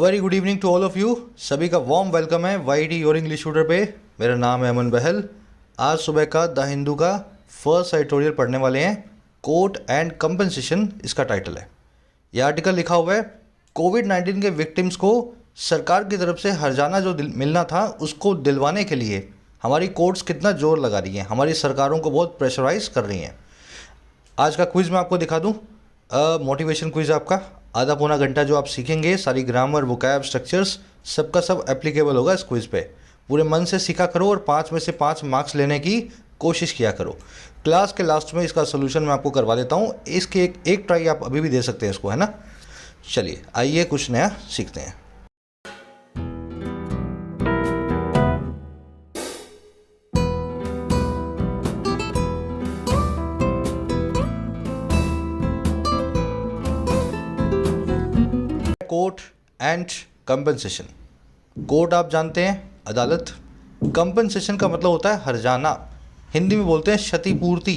Very good evening to all of you. सभी का warm welcome है वाईडी योर इंग्लिश ट्यूटर पे। मेरा नाम है अमन बहल। आज सुबह का द हिंदू का फर्स्ट एडिटोरियल पढ़ने वाले हैं। कोर्ट एंड कंपनसेशन इसका टाइटल है। यह आर्टिकल लिखा हुआ है कोविड-19 के विक्टिम्स को सरकार की तरफ से हर्जाना जो मिलना था उसको दिलवाने के लिए हमारी कोर्ट्स कितना जोर लगा रही हैं, हमारी सरकारों को बहुत प्रेशराइज कर रही हैं। आज का क्विज़ मैं आपको दिखा दूं। मोटिवेशन क्विज़ आपका आधा पौना घंटा जो आप सीखेंगे, सारी ग्रामर वोकैब स्ट्रक्चर्स सबका सब एप्लीकेबल होगा इस क्विज़ पे। पूरे मन से सीखा करो और 5 में से 5 मार्क्स लेने की कोशिश किया करो। क्लास के लास्ट में इसका सोल्यूशन मैं आपको करवा देता हूँ। इसके एक ट्राई आप अभी भी दे सकते हैं इसको, है ना। चलिए आइए कुछ नया सीखते हैं। Court and compensation. कोर्ट आप जानते हैं अदालत। कंपनसेशन का मतलब होता है हर्जाना। हिंदी में बोलते हैं क्षतिपूर्ति।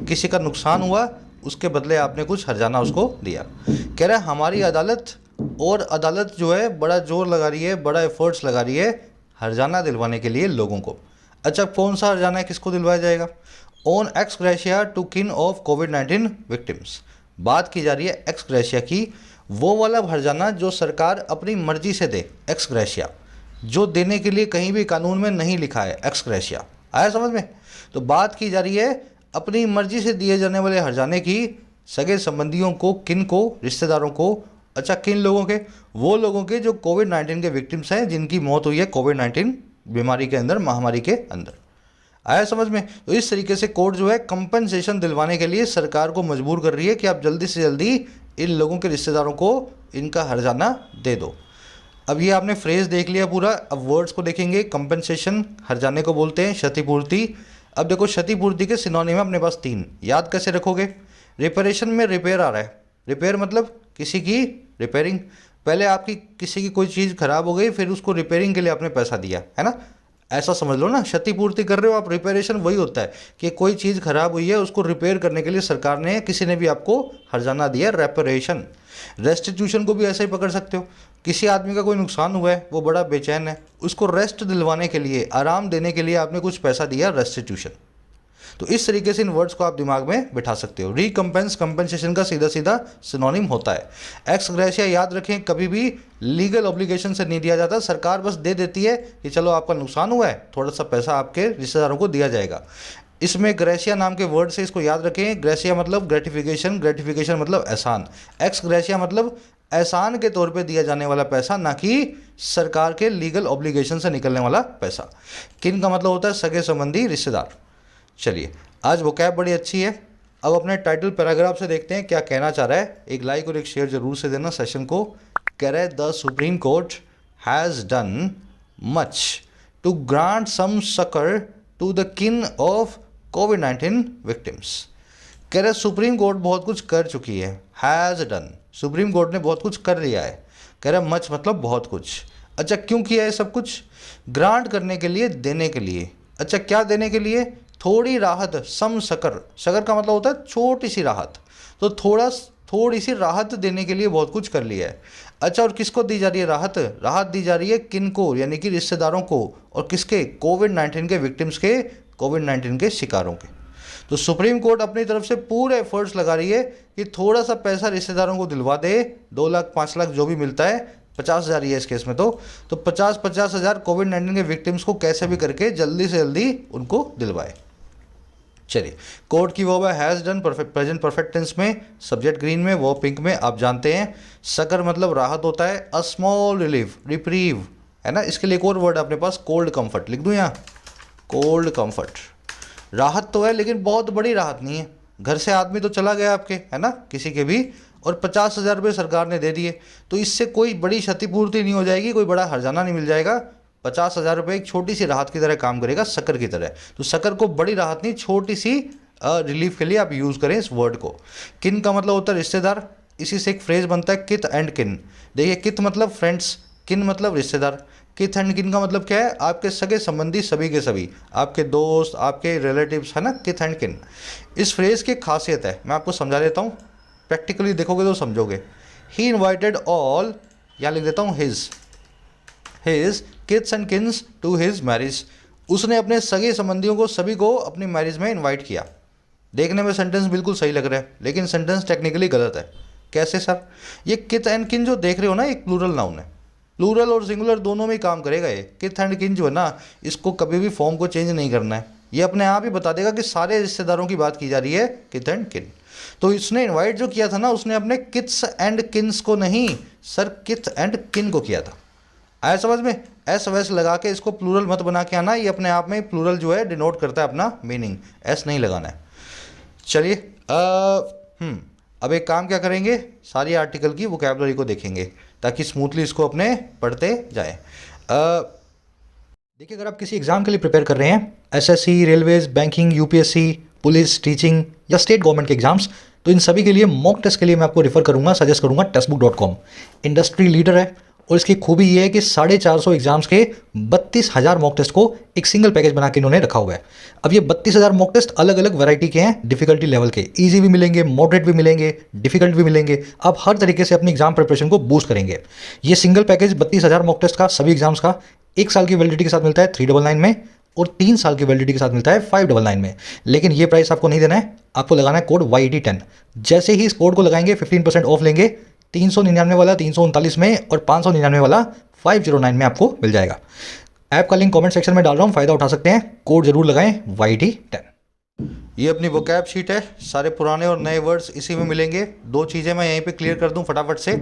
किसी का नुकसान हुआ उसके बदले आपने कुछ हर्जाना उसको दिया। कह रहा है हमारी अदालत, और अदालत जो है बड़ा जोर लगा रही है, बड़ा एफर्ट्स लगा रही है हर्जाना दिलवाने के लिए लोगों को। अच्छा, कौन सा हर्जाना है, किसको दिलवाया जाएगा? ऑन एक्स ग्रेशिया टू किन ऑफ कोविड-19 विक्टिम्स। बात की जा रही है एक्स ग्रेशिया की, वो वाला हर्जाना जो सरकार अपनी मर्जी से दे। एक्स ग्रेशिया जो देने के लिए कहीं भी कानून में नहीं लिखा है, एक्स ग्रेशिया। आया समझ में? तो बात की जा रही है अपनी मर्जी से दिए जाने वाले हर्जाने की सगे संबंधियों को, किन को, रिश्तेदारों को। अच्छा, किन लोगों के? वो लोगों के जो कोविड-19 के विक्टिम्स हैं, जिनकी मौत हुई है कोविड-19 बीमारी के अंदर, महामारी के अंदर। आया समझ में? तो इस तरीके से कोर्ट जो है कंपनसेशन दिलवाने के लिए सरकार को मजबूर कर रही है कि आप जल्दी से जल्दी इन लोगों के रिश्तेदारों को इनका हर्जाना दे दो। अब ये आपने फ्रेज देख लिया पूरा। अब वर्ड्स को देखेंगे। कंपनसेशन हर्जाने को बोलते हैं, क्षतिपूर्ति। अब देखो क्षतिपूर्ति के सिनोनिम है अपने पास 3। याद कैसे रखोगे? रिपेरेशन में रिपेयर आ रहा है। रिपेयर मतलब किसी की रिपेयरिंग। पहले आपकी किसी की कोई चीज़ खराब हो गई, फिर उसको रिपेयरिंग के लिए आपने पैसा दिया, है ना। ऐसा समझ लो ना, क्षतिपूर्ति कर रहे हो आप। रिपेरेशन वही होता है कि कोई चीज़ खराब हुई है उसको रिपेयर करने के लिए सरकार ने, किसी ने भी आपको हर्जाना दिया, रेपरेशन। रेस्टिट्यूशन को भी ऐसे ही पकड़ सकते हो। किसी आदमी का कोई नुकसान हुआ है, वो बड़ा बेचैन है, उसको रेस्ट दिलवाने के लिए, आराम देने के लिए आपने कुछ पैसा दिया, रेस्टिट्यूशन। तो इस तरीके से इन वर्ड्स को आप दिमाग में बिठा सकते हो। रिकम्पेंस कंपनसेशन का सीधा सीधा सिनोनिम होता है। एक्स ग्रेशिया याद रखें, कभी भी लीगल ऑब्लिगेशन से नहीं दिया जाता। सरकार बस दे देती है कि चलो आपका नुकसान हुआ है, थोड़ा सा पैसा आपके रिश्तेदारों को दिया जाएगा। इसमें ग्रेशिया नाम के वर्ड से इसको याद रखें। ग्रेशिया मतलब ग्रेटिफिकेशन, ग्रेटिफिकेशन मतलब एहसान। एक्स ग्रेशिया मतलब एहसान के तौर पे दिया जाने वाला पैसा, ना कि सरकार के लीगल ऑब्लिगेशन से निकलने वाला पैसा। किन का मतलब होता है सगे संबंधी, रिश्तेदार। चलिए, आज वोकैब बड़ी अच्छी है। अब अपने टाइटल पैराग्राफ से देखते हैं क्या कहना चाह रहा है। एक लाइक और एक शेयर जरूर से देना सेशन को। कह रहा है the Supreme Court has done much to grant some succour to the kin of कोविड-19 विक्टिम्स। कह रहे सुप्रीम कोर्ट बहुत कुछ कर चुकी है। हैज़ डन, सुप्रीम कोर्ट ने बहुत कुछ कर लिया है। कह रहा मच मतलब बहुत कुछ। अच्छा, क्यों किया है सब कुछ? ग्रांट करने के लिए, देने के लिए। अच्छा, क्या देने के लिए? थोड़ी राहत, सम सकर। सकर का मतलब होता है छोटी सी राहत। तो थोड़ी सी राहत देने के लिए बहुत कुछ कर लिया है। अच्छा, और किसको दी जा रही है राहत? राहत दी जा रही है किन को, यानी कि रिश्तेदारों को। और किसके? कोविड-19 के विक्टिम्स के, कोविड-19 के शिकारों के। तो सुप्रीम कोर्ट अपनी तरफ से पूरे एफर्ट्स लगा रही है कि थोड़ा सा पैसा रिश्तेदारों को दिलवा दे। 2 लाख 5 लाख जो भी मिलता है, 50,000 ही है इस केस में। तो 50 हज़ार कोविड-19 के विक्टिम्स को कैसे भी करके जल्दी से जल्दी उनको दिलवाए। चलिए, कोर्ट की वो है has done, present perfect tense में, सब्जेक्ट ग्रीन में, वो पिंक में। आप जानते हैं सकर मतलब राहत होता है। अ स्मॉल रिलीफ, रिप्रीव, है ना। इसके लिए एक और वर्ड अपने पास, कोल्ड कंफर्ट। लिख दूं यहाँ, कोल्ड कंफर्ट। राहत तो है लेकिन बहुत बड़ी राहत नहीं है। घर से आदमी तो चला गया आपके, है ना, किसी के भी, और 50,000 रुपये सरकार ने दे दिए। तो इससे कोई बड़ी क्षतिपूर्ति नहीं हो जाएगी, कोई बड़ा हर्जाना नहीं मिल जाएगा। 50,000 रुपये एक छोटी सी राहत की तरह काम करेगा, सकर की तरह। तो सकर को बड़ी राहत नहीं, छोटी सी रिलीफ के लिए आप यूज़ करें इस वर्ड को। किन का मतलब होता है रिश्तेदार। इसी से एक फ्रेज बनता है किथ एंड किन। देखिए, किथ मतलब फ्रेंड्स, किन मतलब रिश्तेदार। किथ एंड किन का मतलब क्या है? आपके सगे संबंधी सभी के सभी, आपके दोस्त, आपके रिलेटिव्स, है ना, किथ एंड किन। इस फ्रेज की खासियत है, मैं आपको समझा देता हूँ। प्रैक्टिकली देखोगे तो समझोगे। ही इन्वाइटेड ऑल यहाँ लिख देता हूँ his kids and kins to his marriage. उसने अपने सगे संबंधियों को सभी को अपनी मैरिज में इनवाइट किया। देखने में सेंटेंस बिल्कुल सही लग रहा है, लेकिन सेंटेंस टेक्निकली गलत है। कैसे सर? ये किथ एंड किन जो देख रहे हो ना, एक प्लूरल नाउन है। प्लूरल और सिंगुलर दोनों में ही काम करेगा ये। किथ एंड किन जो है ना, इसको कभी भी फॉर्म को चेंज नहीं करना है। ये अपने आप ही बता देगा कि सारे रिश्तेदारों की बात की जा रही है, किथ एंड किन। तो इसने इनवाइट जो किया था ना, उसने अपने किथ्स एंड किन्स को नहीं सर, किथ एंड किन को किया था। आया समझ में? एस वैस लगा के इसको प्लूरल मत बना के आना, ये अपने आप में प्लूरल जो है डिनोट करता है अपना मीनिंग, एस नहीं लगाना है। चलिए अब एक काम क्या करेंगे, सारी आर्टिकल की वोकैबुलरी को देखेंगे ताकि स्मूथली इसको अपने पढ़ते जाएं। देखिए, अगर आप किसी एग्ज़ाम के लिए प्रिपेयर कर रहे हैं, SSC, railways, banking, UPSC, police, teaching या स्टेट गवर्नमेंट के एग्जाम्स, तो इन सभी के लिए मॉक टेस्ट के लिए मैं आपको रेफर करूंगा, सजेस्ट करूंगा टेस्टबुक.com। इंडस्ट्री लीडर है और इसकी खूबी ये है कि 450 एग्जाम्स के 32,000 मॉक टेस्ट को एक सिंगल पैकेज बना के इन्होंने रखा हुआ है। अब ये 32,000 मॉक टेस्ट अलग अलग वैरायटी के हैं, डिफिकल्टी लेवल के। ईजी भी मिलेंगे, मॉडरेट भी मिलेंगे, डिफिकल्ट भी मिलेंगे। आप हर तरीके से अपनी एग्जाम प्रिपरेशन को बूस्ट करेंगे। ये सिंगल पैकेज 32,000 मॉक टेस्ट का सभी एग्जाम्स का 1 साल की वैलिडिटी के साथ मिलता है 399 में, और 3 साल की वैलिडिटी के साथ मिलता है 599 में। लेकिन ये प्राइस आपको नहीं देना है, आपको लगाना है कोड YET10। जैसे ही इस कोड को लगाएंगे 15% ऑफ लेंगे। 399 वाला 339 में और 599 वाला 509 में आपको मिल जाएगा। ऐप का लिंक कमेंट सेक्शन में डाल रहा हूँ, फायदा उठा सकते हैं। कोड जरूर लगाएं YET10। ये अपनी वोकैब शीट है, सारे पुराने और नए वर्ड्स इसी में मिलेंगे। 2 चीज़ें मैं यहीं पे क्लियर कर दूं फटाफट से।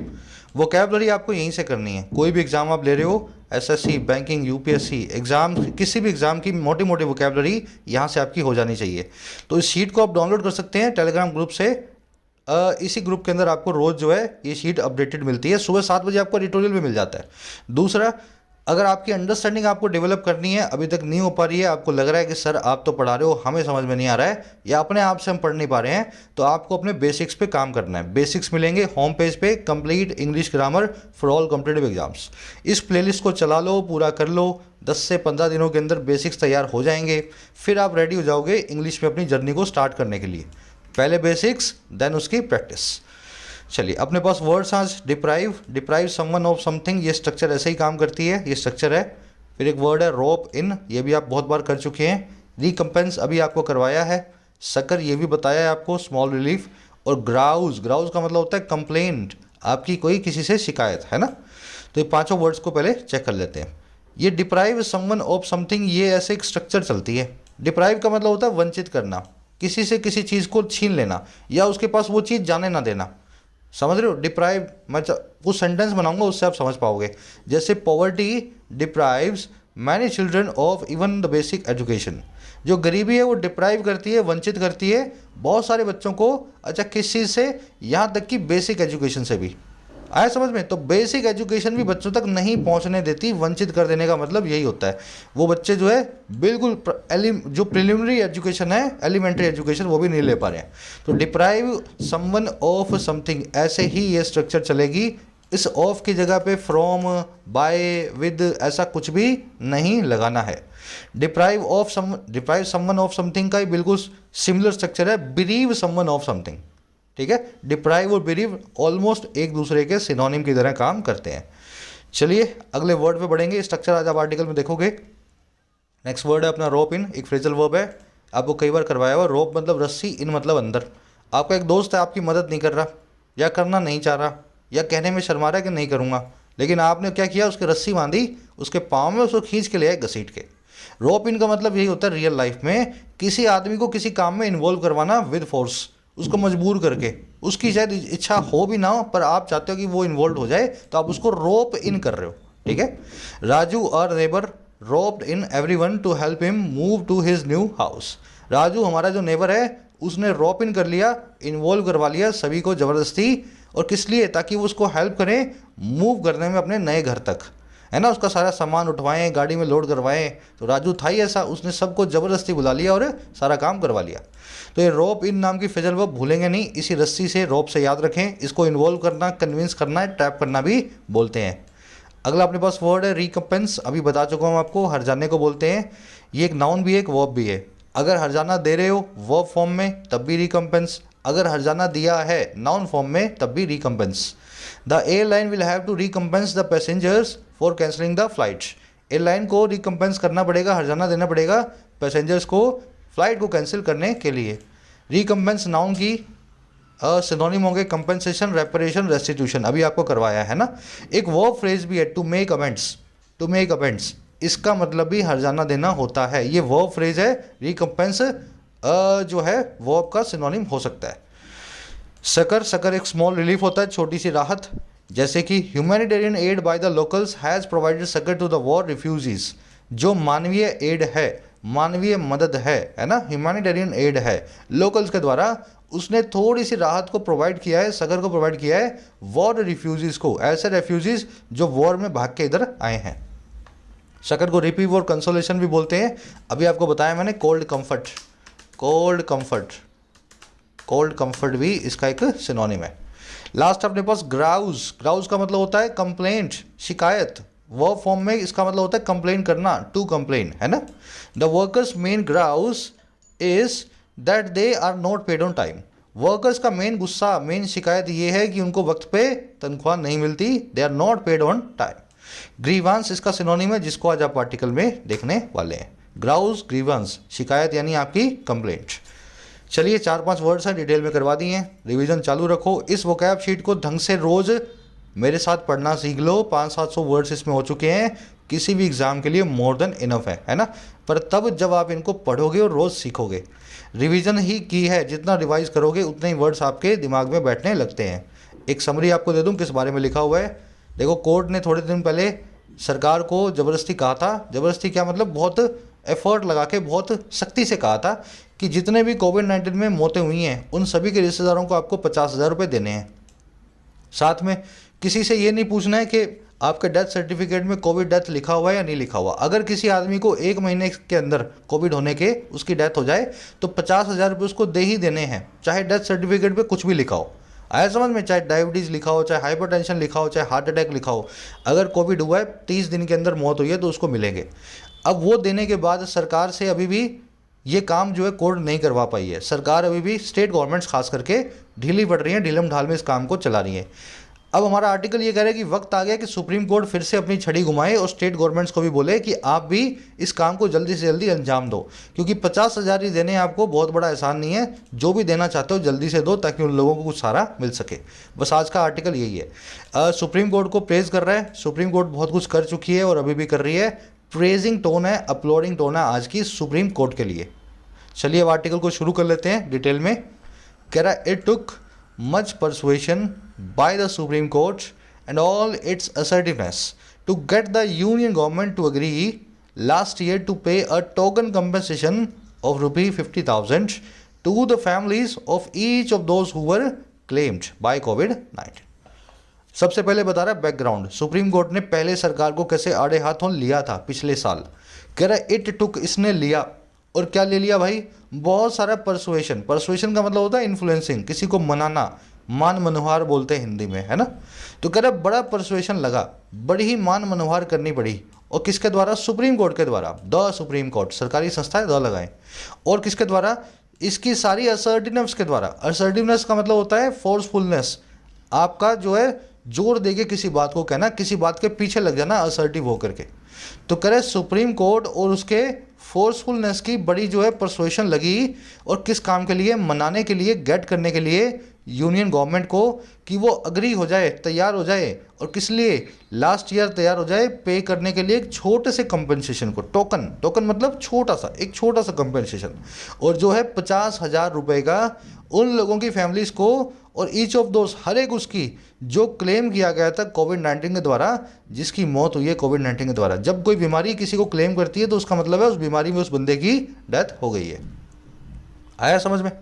वोकैबलरी आपको यहीं से करनी है। कोई भी एग्जाम आप ले रहे हो, एसएससी, बैंकिंग, यूपीएससी एग्जाम, किसी भी एग्जाम की मोटी मोटी वोकैबलरी यहाँ से आपकी हो जानी चाहिए। तो इस शीट को आप डाउनलोड कर सकते हैं टेलीग्राम ग्रुप से। इसी ग्रुप के अंदर आपको रोज़ जो है ये शीट अपडेटेड मिलती है। सुबह 7 बजे आपको एडिटोरियल भी मिल जाता है। दूसरा, अगर आपकी अंडरस्टैंडिंग आपको डेवलप करनी है, अभी तक नहीं हो पा रही है, आपको लग रहा है कि सर आप तो पढ़ा रहे हो, हमें समझ में नहीं आ रहा है, या अपने आप से हम पढ़ नहीं पा रहे हैं, तो आपको अपने बेसिक्स पे काम करना है। बेसिक्स मिलेंगे होम पेज पे, complete English grammar for all competitive exams. इस प्लेलिस्ट को चला लो, पूरा कर लो। 10 से 15 दिनों के अंदर बेसिक्स तैयार हो जाएंगे। फिर आप रेडी हो जाओगे इंग्लिश में अपनी जर्नी को स्टार्ट करने के लिए। पहले बेसिक्स, देन उसकी प्रैक्टिस। चलिए, अपने पास वर्ड्स आज डिप्राइव समवन ऑफ समथिंग, ये स्ट्रक्चर ऐसे ही काम करती है, ये स्ट्रक्चर है। फिर एक वर्ड है रोप इन, ये भी आप बहुत बार कर चुके हैं। रिकम्पेंस अभी आपको करवाया है। सकर, ये भी बताया है आपको, स्मॉल रिलीफ। और ग्राउज का मतलब होता है कंप्लेंट, आपकी कोई किसी से शिकायत है ना। तो ये 5 वर्ड्स को पहले चेक कर लेते हैं। ये डिप्राइव समवन ऑफ समथिंग, ये ऐसे एक स्ट्रक्चर चलती है। डिप्राइव का मतलब होता है वंचित करना, किसी से किसी चीज़ को छीन लेना, या उसके पास वो चीज़ जाने ना देना। समझ रहे हो? डिप्राइव, मैं कुछ सेंटेंस बनाऊंगा उससे आप समझ पाओगे। जैसे poverty deprives many children of even the basic education. जो गरीबी है वो डिप्राइव करती है, वंचित करती है बहुत सारे बच्चों को। अच्छा, किस चीज़ से? यहाँ तक कि बेसिक एजुकेशन से भी। आया समझ में? तो बेसिक एजुकेशन भी बच्चों तक नहीं पहुंचने देती। वंचित कर देने का मतलब यही होता है। वो बच्चे जो है बिल्कुल जो प्रिलिमिनरी एजुकेशन है, एलिमेंट्री एजुकेशन, वो भी नहीं ले पा रहे हैं। तो डिप्राइव समवन ऑफ समथिंग, ऐसे ही ये स्ट्रक्चर चलेगी। इस ऑफ की जगह पे फ्रॉम, बाय, विद ऐसा कुछ भी नहीं लगाना है। डिप्राइव समवन ऑफ समथिंग का ही बिल्कुल सिमिलर स्ट्रक्चर है, बिरीव समवन ऑफ समथिंग। ठीक है, डिप्राइव और बिरीव ऑलमोस्ट एक दूसरे के सिनोनिम की तरह काम करते हैं। चलिए अगले वर्ड पे बढ़ेंगे। स्ट्रक्चर आज आप आर्टिकल में देखोगे। नेक्स्ट वर्ड है अपना रोप इन, एक फ्रेजल वर्ब है, आपको कई बार करवाया हुआ। रोप मतलब रस्सी, इन मतलब अंदर। आपका एक दोस्त है, आपकी मदद नहीं कर रहा, या करना नहीं चाह रहा, या कहने में शर्मा रहा है कि नहीं करूँगा, लेकिन आपने क्या किया, उसकी रस्सी बांधी उसके पाँव में, उसको खींच के ले आए घसीट के। रोप इन का मतलब यही होता है रियल लाइफ में, किसी आदमी को किसी काम में इन्वॉल्व करवाना विद फोर्स, उसको मजबूर करके। उसकी शायद इच्छा हो भी ना हो, पर आप चाहते हो कि वो इन्वॉल्व हो जाए, तो आप उसको रोप इन कर रहे हो। ठीक है। Raju our neighbour roped in everyone to help him move to his new house. Raju हमारा जो नेबर है, उसने रोप इन कर लिया, इन्वॉल्व करवा लिया सभी को ज़बरदस्ती। और किस लिए? ताकि वो उसको हेल्प करें मूव करने में अपने नए घर तक, है ना। उसका सारा सामान उठवाएं, गाड़ी में लोड करवाएं। तो राजू था ही ऐसा, उसने सबको ज़बरदस्ती बुला लिया और सारा काम करवा लिया। तो ये रोप इन नाम की फ्रेजल वर्ब भूलेंगे नहीं, इसी रस्सी से, रोप से याद रखें। इसको इन्वॉल्व करना, कन्विंस करना है, ट्रैप करना भी बोलते हैं। अगला अपने पास वर्ड है रिकम्पेंस, अभी बता चुका हूँ आपको, हरजाने को बोलते हैं। ये एक नाउन भी है, एक वर्ब भी है। अगर हरजाना दे रहे हो वर्ब फॉर्म में तब भी रिकम्पेंस, अगर हरजाना दिया है नाउन फॉर्म में तब भी recompense. The airline will have to recompense the passengers for cancelling the flights. Airline को रिकम्पेंस करना पड़ेगा, हर्जाना देना पड़ेगा पैसेंजर्स को फ्लाइट को कैंसिल करने के लिए। रिकम्पेंस नाउन की सिनोनिम होंगे कंपनसेशन, रेपरेशन, रेस्टिट्यूशन, अभी आपको करवाया है ना। एक वर्ब फ्रेज भी है to make amends, to make amends, इसका मतलब भी हर्जाना देना होता है। ये वर्ब फ्रेज है, रिकम्पेंस जो है वर्ब का सिनोनिम हो सकता है। सकर, सकर एक स्मॉल रिलीफ होता है, छोटी सी राहत, जैसे कि humanitarian aid by the locals has provided succour to the war refugees. जो मानवीय एड है, मानवीय मदद है ना, ह्यूमैनिटेरियन एड है लोकल्स के द्वारा, उसने थोड़ी सी राहत को प्रोवाइड किया है, सकर को प्रोवाइड किया है वॉर रिफ्यूजीज को, ऐसे रेफ्यूजीज जो वॉर में भाग के इधर आए हैं। सकर को रिपीव और कंसोलेशन भी बोलते हैं, अभी आपको बताया मैंने। Cold comfort, cold comfort, cold comfort भी इसका एक सिनोनिम है। लास्ट अपने पास ग्राउज, ग्राउज का मतलब होता है कंप्लेंट, शिकायत। वर्ब फॉर्म में इसका मतलब होता है कंप्लेन करना, टू कंप्लेन, है ना। The workers main grouse is that they are not paid on time. Workers का मेन गुस्सा, मेन शिकायत ये है कि उनको वक्त पे तनख्वाह नहीं मिलती, they are not paid on time. Grievance इसका सिनोनिम है, जिसको आज आप आर्टिकल में देखने वाले हैं। ग्राउज, ग्रीवांस, शिकायत यानी आपकी कंप्लेंट। चलिए 4-5 वर्ड्स हैं, डिटेल में करवा दिए हैं, रिवीजन चालू रखो। इस वोकैब शीट को ढंग से रोज मेरे साथ पढ़ना सीख लो। 500-700 वर्ड्स इसमें हो चुके हैं, किसी भी एग्जाम के लिए मोर देन इनफ है ना। पर तब जब आप इनको पढ़ोगे और रोज़ सीखोगे, रिवीजन ही की है, जितना रिवाइज करोगे उतने ही वर्ड्स आपके दिमाग में बैठने लगते हैं। एक समरी आपको दे दूं किस बारे में लिखा हुआ है। देखो, कोर्ट ने थोड़े दिन पहले सरकार को ज़बरदस्ती कहा था, ज़बरदस्ती क्या मतलब, बहुत एफर्ट लगा के, बहुत सख्ती से कहा था कि जितने भी कोविड-19 में मौतें हुई हैं उन सभी के रिश्तेदारों को आपको 50,000 रुपये देने हैं। साथ में किसी से ये नहीं पूछना है कि आपके डेथ सर्टिफिकेट में कोविड डेथ लिखा हुआ है या नहीं लिखा हुआ। अगर किसी आदमी को 1 महीने के अंदर कोविड होने के उसकी डेथ हो जाए तो 50,000 रुपये उसको दे ही देने हैं, चाहे डेथ सर्टिफिकेट पे कुछ भी लिखा हो। आया समझ में, चाहे डायबिटीज़ लिखा हो, चाहे हाइपरटेंशन लिखा हो, चाहे हार्ट अटैक लिखा हो। अगर कोविड हुआ है, 30 दिन के अंदर मौत हुई है तो उसको मिलेंगे। अब वो देने के बाद सरकार से अभी भी ये काम जो है कोर्ट नहीं करवा पाई है। सरकार अभी भी, स्टेट गवर्नमेंट्स खास करके ढीली पड़ रही हैं, ढीलम ढाल में इस काम को चला रही है। अब हमारा आर्टिकल ये कह रहा है कि वक्त आ गया कि सुप्रीम कोर्ट फिर से अपनी छड़ी घुमाए और स्टेट गवर्नमेंट्स को भी बोले कि आप भी इस काम को जल्दी से जल्दी अंजाम दो, क्योंकि 50,000 ही देने आपको बहुत बड़ा एहसान नहीं है। जो भी देना चाहते हो जल्दी से दो ताकि उन लोगों को कुछ सहारा मिल सके। बस आज का आर्टिकल यही है। सुप्रीम कोर्ट को प्रेज कर रहा है, सुप्रीम कोर्ट बहुत कुछ कर चुकी है और अभी भी कर रही है। प्रेजिंग टोन है, अपलोडिंग टोन है आज की सुप्रीम कोर्ट के लिए। चलिए अब आर्टिकल को शुरू कर लेते हैं डिटेल में। कह रहा है, it took much persuasion by the Supreme court and all its assertiveness to get the union government to agree last year to pay a token compensation of rupee 50,000 to the families of each of those who were claimed by COVID-19। सबसे पहले बता रहा है background, supreme court ने पहले सरकार को कैसे आड़े हाथों लिया था पिछले साल। कह रहा है इट टुक, इसने लिया, और क्या ले लिया भाई, बहुत सारा परसुएशन। परसुएशन का मतलब होता है इन्फ्लुएंसिंग, किसी को मनाना, मान मनोहार बोलते हैं हिंदी में, है ना। तो कह रहा बड़ा परसुएशन लगा, बड़ी ही मान मनोहार करनी पड़ी, और किसके द्वारा, सुप्रीम कोर्ट के द्वारा। द सुप्रीम कोर्ट, सरकारी संस्था है, द लगाएं। और किसके द्वारा, इसकी सारी असर्टिवनेस के द्वारा। असर्टिवनेस का मतलब होता है फोर्सफुलनेस, आपका जो है जोर देके किसी बात को कहना, किसी बात के पीछे लग जाना असर्टिव होकर के। तो कह रहे सुप्रीम कोर्ट और उसके फोर्सफुलनेस की बड़ी जो है परसुएशन लगी, और किस काम के लिए, मनाने के लिए, गेट करने के लिए यूनियन गवर्नमेंट को कि वो अग्री हो जाए, तैयार हो जाए। और किस लिए, लास्ट ईयर तैयार हो जाए पे करने के लिए एक छोटे से कंपनसेशन को। टोकन, टोकन मतलब छोटा सा, एक छोटा सा कंपनसेशन, और जो है 50,000 रुपये का उन लोगों की फैमिलीज़ को, और ईच ऑफ दोस, हर एक उसकी जो क्लेम किया गया था कोविड-19 के द्वारा, जिसकी मौत हुई है कोविड-19 के द्वारा। जब कोई बीमारी किसी को क्लेम करती है तो उसका मतलब है उस बीमारी में उस बंदे की डेथ हो गई है। आया समझ में।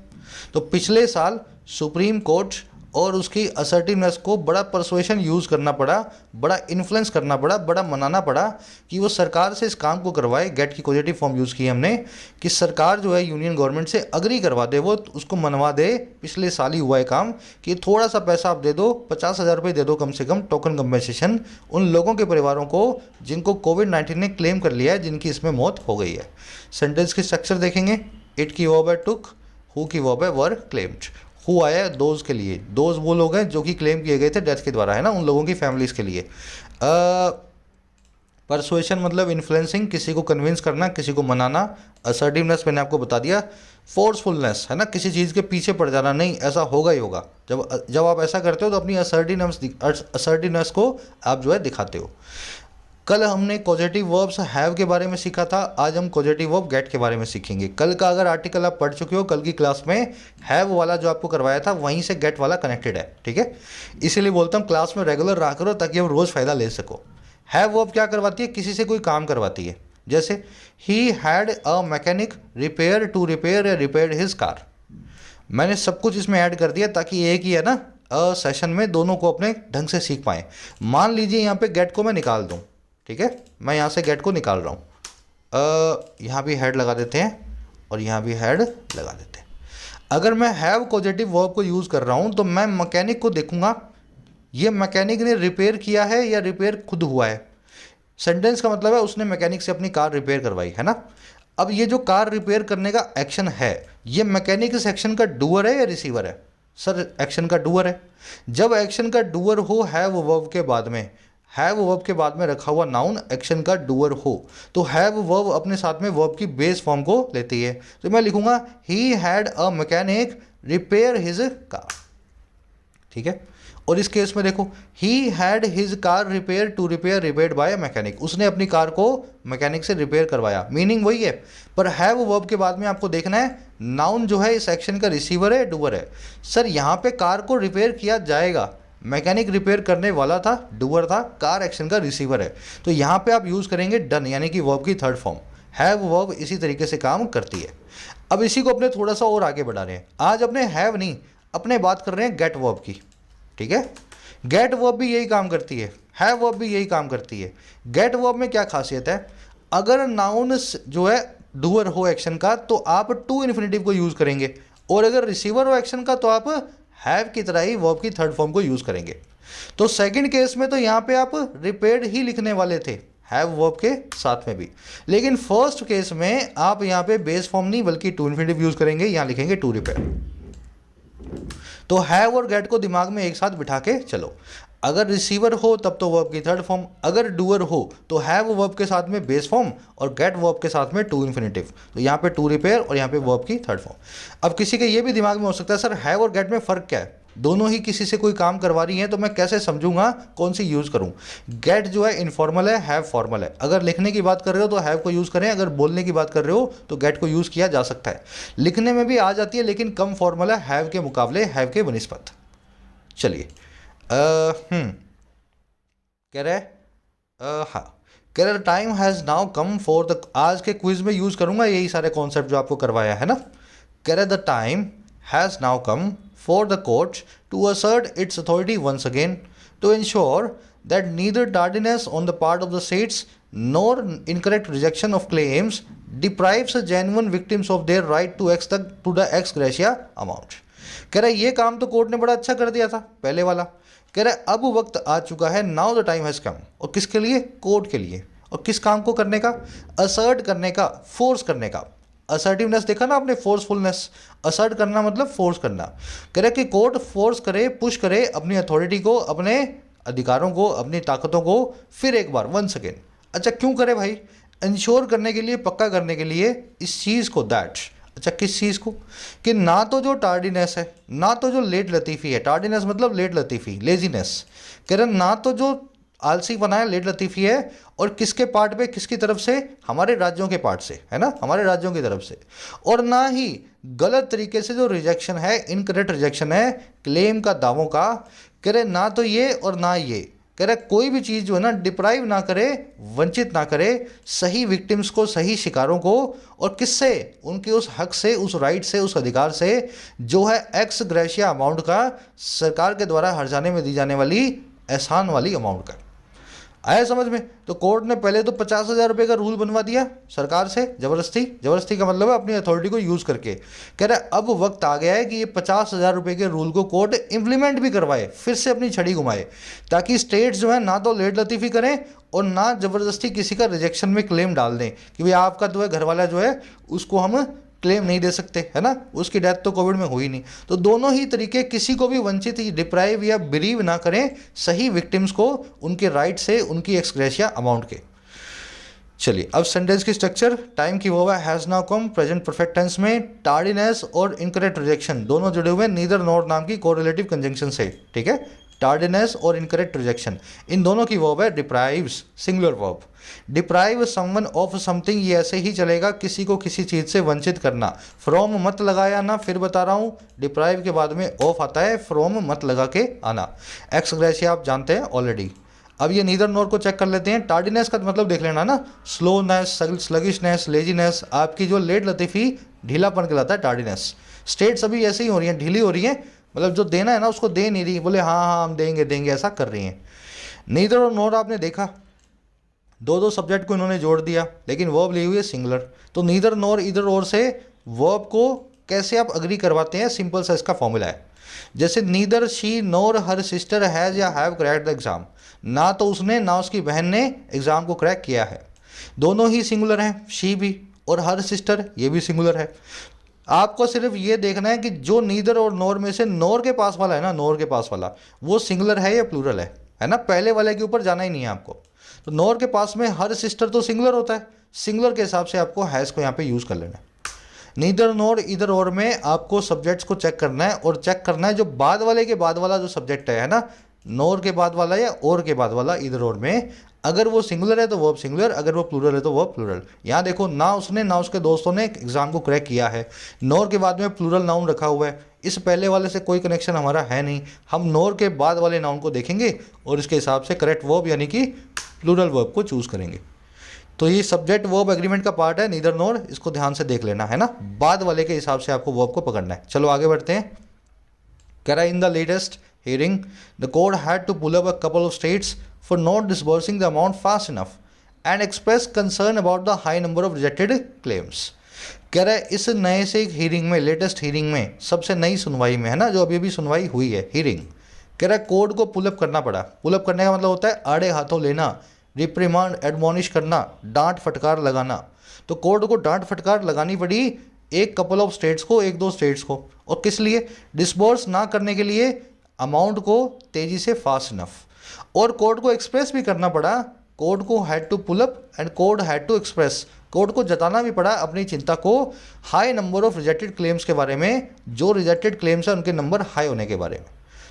तो पिछले साल सुप्रीम कोर्ट और उसकी असर्टिवनेस को बड़ा परसुएशन यूज़ करना पड़ा, बड़ा इन्फ्लुएंस करना पड़ा, बड़ा मनाना पड़ा कि वो सरकार से इस काम को करवाए। गेट की पॉजिटिव फॉर्म यूज़ की हमने कि सरकार जो है यूनियन गवर्नमेंट से अग्री करवा दे, वो उसको मनवा दे। पिछले साल ही हुआ है काम कि थोड़ा सा पैसा आप दे दो, 50,000 रुपये दे दो कम से कम, टोकन कंपनसेशन उन लोगों के परिवारों को जिनको कोविड-19 ने क्लेम कर लिया है, जिनकी इसमें मौत हो गई है। सेंटेंस की स्ट्रक्चर देखेंगे, इट की वर्ब है टुक, हु की वर्ब है वर क्लेम्ड। हु आया है दोज के लिए, दोज वो लोग हैं जो कि क्लेम किए गए थे डेथ के द्वारा, है ना, उन लोगों की फैमिलीज के लिए। परसुएशन मतलब इन्फ्लुएंसिंग, किसी को कन्विंस करना, किसी को मनाना। असर्टिवनेस मैंने आपको बता दिया। फोर्सफुलनेस है ना, किसी चीज़ के पीछे पड़ जाना, नहीं ऐसा होगा ही होगा। जब आप ऐसा करते हो तो अपनी असर्टिवनेस को आप जो है दिखाते हो। कल हमने कॉजेटिव वर्ब्स हैव के बारे में सीखा था, आज हम कॉजेटिव वर्ब गेट के बारे में सीखेंगे। कल का अगर आर्टिकल आप पढ़ चुके हो, कल की क्लास में हैव वाला जो आपको करवाया था वहीं से गेट वाला कनेक्टेड है, ठीक है। इसीलिए बोलता हूँ क्लास में रेगुलर रहा करो ताकि आप रोज़ फ़ायदा ले सको। हैव वर्ब क्या करवाती है, किसी से कोई काम करवाती है। जैसे he had a mechanic repair to repair या रिपेयर हिज कार। मैंने सब कुछ इसमें ऐड कर दिया ताकि एक ही है ना सेशन में दोनों को अपने ढंग से सीख पाएँ। मान लीजिए यहाँ पे गेट को मैं निकाल दूँ, ठीक है, मैं यहाँ से गेट को निकाल रहा हूँ। यहाँ भी हेड लगा देते हैं और यहाँ भी हेड लगा देते हैं। अगर मैं हैव कॉजेटिव वर्ब को यूज़ कर रहा हूँ तो मैं मैकेनिक को देखूंगा, ये मैकेनिक ने रिपेयर किया है या रिपेयर खुद हुआ है। सेंटेंस का मतलब है उसने मैकेनिक से अपनी कार रिपेयर करवाई, है ना। अब ये जो कार रिपेयर करने का एक्शन है, ये मैकेनिक इस एक्शन का डूअर है या रिसीवर है? सर एक्शन का डूअर है। जब एक्शन का डूअर हो हैव वर्ब के बाद में, हैव वर्ब के बाद में रखा हुआ नाउन एक्शन का डूअर हो, तो हैव वर्ब अपने साथ में वर्ब की बेस फॉर्म को लेती है। तो मैं लिखूंगा he had a mechanic repair his car, ठीक है। और इस केस में देखो he had his car repair to repair repaired by a mechanic, उसने अपनी कार को मैकेनिक से रिपेयर करवाया, मीनिंग वही है। पर हैव वर्ब के बाद में आपको देखना है नाउन जो है इस एक्शन का रिसीवर है डूअर है। सर यहाँ पे कार को रिपेयर किया जाएगा, मैकेनिक रिपेयर करने वाला था, डूअर था, कार एक्शन का रिसीवर है। तो यहाँ पे आप यूज़ करेंगे डन, यानी कि वर्ब की थर्ड फॉर्म। हैव वर्ब इसी तरीके से काम करती है। अब इसी को अपने थोड़ा सा और आगे बढ़ा रहे हैं। आज अपने हैव नहीं, अपने बात कर रहे हैं गेट वर्ब की, ठीक है। गेट वर्ब भी यही काम करती है, हैव वर्ब भी यही काम करती है। गेट वर्ब में क्या खासियत है, अगर नाउन जो है डूअर हो एक्शन का तो आप टू इन्फिनेटिव को यूज़ करेंगे, और अगर रिसीवर हो एक्शन का तो आप हैव की तरह ही वर्ब की थर्ड फॉर्म को यूज़ करेंगे। तो सेकंड केस में तो यहाँ पे आप रिपेयर्ड ही लिखने वाले थे हैव वर्ब के साथ में भी, लेकिन फर्स्ट केस में आप यहाँ पे बेस फॉर्म नहीं बल्कि टू इन्फिनेटिव यूज़ करेंगे, यहाँ लिखेंगे टू रिपेयर। तो हैव और गेट को दिमाग में एक साथ बिठा के चलो। अगर रिसीवर हो तब तो वर्ब की थर्ड फॉर्म, अगर डूअर हो तो हैव वर्ब के साथ में बेस फॉर्म और गेट वर्ब के साथ में टू इन्फिनेटिव। तो यहाँ पे टू रिपेयर और यहाँ पे वर्ब की थर्ड फॉर्म। अब किसी के ये भी दिमाग में हो सकता है सर हैव और गेट में फ़र्क क्या है, दोनों ही किसी से कोई काम करवा रही हैं तो मैं कैसे समझूंगा कौन सी यूज़ करूं। गेट जो है इनफॉर्मल है, हैव फॉर्मल है। अगर लिखने की बात कर रहे हो तो हैव को यूज़ करें, अगर बोलने की बात कर रहे हो तो गेट को यूज़ किया जा सकता है। लिखने में भी आ जाती है लेकिन कम फॉर्मल है हैव के मुकाबले, हैव के बनिस्बत। चलिए कह रहे हाँ, कह रहे time has now come for the, आज के क्विज में यूज़ करूंगा यही सारे कॉन्सेप्ट जो आपको करवाया है ना। कह रहे the time has now come for the court to assert its authority once again to ensure that neither tardiness on the part of the states nor incorrect rejection of claims deprives genuine victims of their right to the ex gratia amount। कह रहा है ये काम तो court ने बड़ा अच्छा कर दिया था पहले वाला। कह रहा है अब वक्त आ चुका है, now the time has come, और किसके लिए, कोर्ट के लिए। और किस काम को करने का, असर्ट करने का, फोर्स करने का। असर्टिवनेस देखा ना आपने, फोर्सफुलनेस, असर्ट करना मतलब फोर्स करना। कह रहे कि कोर्ट फोर्स करे, पुश करे अपनी अथॉरिटी को, अपने अधिकारों को, अपनी ताकतों को फिर एक बार वंस अगेन। अच्छा क्यों करे भाई, इंश्योर करने के लिए, पक्का करने के लिए इस चीज़ को, दैट, अच्छा किस चीज़ को, कि ना तो जो टार्डीनेस है, ना तो जो लेट लतीफ़ी है, टार्डीनेस मतलब लेट लतीफ़ी, लेजीनेस। कह रहे ना तो जो आलसी बनाया लेट लतीफ़ी है, और किसके पार्ट पे, किसकी तरफ से, हमारे राज्यों के पार्ट से, है ना, हमारे राज्यों की तरफ से। और ना ही गलत तरीके से जो रिजेक्शन है, इनकरेक्ट रिजेक्शन है क्लेम का, दावों का। कह रहे ना तो ये और ना ये। कह रहे कोई भी चीज़ जो है ना डिप्राइव ना करे, वंचित ना करे सही विक्टिम्स को, सही शिकारों को, और किससे, उनके उस हक से, उस राइट से, उस अधिकार से जो है एक्स ग्रेशिया अमाउंट का, सरकार के द्वारा हर्जाने में दी जाने वाली एहसान वाली अमाउंट का। आया समझ में। तो कोर्ट ने पहले तो 50,000 रुपये का रूल बनवा दिया सरकार से, ज़बरदस्ती, ज़बरदस्ती का मतलब है अपनी अथॉरिटी को यूज़ करके। कह रहा है अब वक्त आ गया है कि ये 50,000 रुपये के रूल को कोर्ट इम्प्लीमेंट भी करवाए, फिर से अपनी छड़ी घुमाए, ताकि स्टेट्स जो है ना तो लेट लतीफ़ी करें और ना ज़बरदस्ती किसी का रिजेक्शन में क्लेम डाल दें कि भाई आपका जो है घर वाला जो है उसको हम क्लेम नहीं दे सकते, है ना, उसकी डेथ तो कोविड में हुई नहीं। तो दोनों ही तरीके किसी को भी वंचित, डिप्राइव या बिरीव ना करें सही विक्टिम्स को उनके राइट से, उनकी एक्सग्रेशिया अमाउंट के। चलिए अब सेंटेंस की स्ट्रक्चर, टाइम की वो है has now come, present perfect tense में टार्डीनेस और इनकरेक्ट रिजेक्शन दोनों जुड़े हुए नीदर नॉर नाम की कोरिलेटिव कंजंक्शन से, ठीक है। टार्डीनेस और इनकरेक्ट रिजेक्शन इन दोनों की वर्ब है deprives, singular verb. Deprive someone of something, ये ऐसे ही चलेगा, किसी को किसी चीज़ से वंचित करना। फ्रॉम मत लगाया ना, फिर बता रहा हूँ, डिप्राइव के बाद में ऑफ आता है, फ्रॉम मत लगा के आना। एक्स ग्रेशिया आप जानते हैं ऑलरेडी। अब ये नीदर नॉर को चेक कर लेते हैं। टार्डीनेस का मतलब देख लेना ना, स्लोनेस, स्लगिशनेस, लेजीनेस, आपकी जो लेट लतीफ़ी ढीलापन कहलाता है टार्डीनेस। स्टेट्स अभी ऐसे ही हो रही हैं, ढीली हो रही हैं, मतलब जो देना है ना उसको दे नहीं रही, बोले हाँ हाँ हम देंगे देंगे ऐसा कर रही हैं। नीदर और नॉर आपने देखा, दो दो सब्जेक्ट को इन्होंने जोड़ दिया, लेकिन वर्ब ली हुई है सिंगुलर। तो नीदर नॉर इधर और से वर्ब को कैसे आप अग्री करवाते हैं, सिंपल सा इसका फॉर्मूला है। जैसे neither she nor her sister has या हैव क्रैक्ड द एग्ज़ाम, ना तो उसने ना उसकी बहन ने एग्ज़ाम को क्रैक किया है। दोनों ही सिंगुलर हैं, शी भी और हर सिस्टर ये भी सिंगुलर है। आपको सिर्फ ये देखना है कि जो नीदर और नॉर में से नॉर के पास वाला है ना, नॉर के पास वाला वो सिंगुलर है या प्लूरल है ना, पहले वाले के ऊपर जाना ही नहीं है आपको। तो नॉर के पास में हर सिस्टर तो सिंगुलर होता है, सिंगुलर के हिसाब से आपको हैज़ को यहाँ पे यूज़ कर लेना है। नीदर नॉर इधर और में आपको सब्जेक्ट्स को चेक करना है, और चेक करना है जो बाद वाले के बाद वाला जो सब्जेक्ट है ना, नॉर के बाद वाला या और के बाद वाला इधर और में, अगर वो सिंगुलर है तो वर्ब सिंगुलर, अगर वो प्लूरल है तो वर्ब प्लूरल। यहाँ देखो, ना उसने ना उसके दोस्तों ने एग्जाम को क्रैक किया है, नॉर के बाद में प्लूरल नाउन रखा हुआ है, इस पहले वाले से कोई कनेक्शन हमारा है नहीं, हम नॉर के बाद वाले नाउन को देखेंगे और इसके हिसाब से करेक्ट वर्ब यानी कि प्लूरल वर्ब को चूज़ करेंगे। तो ये सब्जेक्ट वर्ब एग्रीमेंट का पार्ट है नीदर नॉर, इसको ध्यान से देख लेना है ना, बाद वाले के हिसाब से आपको वर्ब को पकड़ना है। चलो आगे बढ़ते हैं। कह रहा है in the latest hearing, the court had to pull up a couple of states for not disbursing the amount fast enough and express concern about the high number of rejected claims। कह रहा है इस नए से एक hearing में, latest hearing में, सबसे नई सुनवाई में, है ना, जो अभी अभी सुनवाई हुई है हीरिंग, कह रहा है कोर्ट को पुलअप करना पड़ा। पुलअप करने का मतलब होता है आड़े हाथों लेना, रिप्रिमांड, एडमोनिश करना, डांट फटकार लगाना। तो कोर्ट को डांट फटकार लगानी पड़ी एक कपल ऑफ स्टेट्स को, एक दो स्टेट्स को, और किस लिए, डिस्बर्स ना करने के लिए अमाउंट को तेजी से, फास्ट इनफ। और कोर्ट को एक्सप्रेस भी करना पड़ा, कोर्ट को had to pull up and court had to express, court को जताना भी पड़ा अपनी चिंता को high number of rejected claims के बारे में, जो रिजेक्टेड क्लेम्स है उनके नंबर हाई होने के बारे में।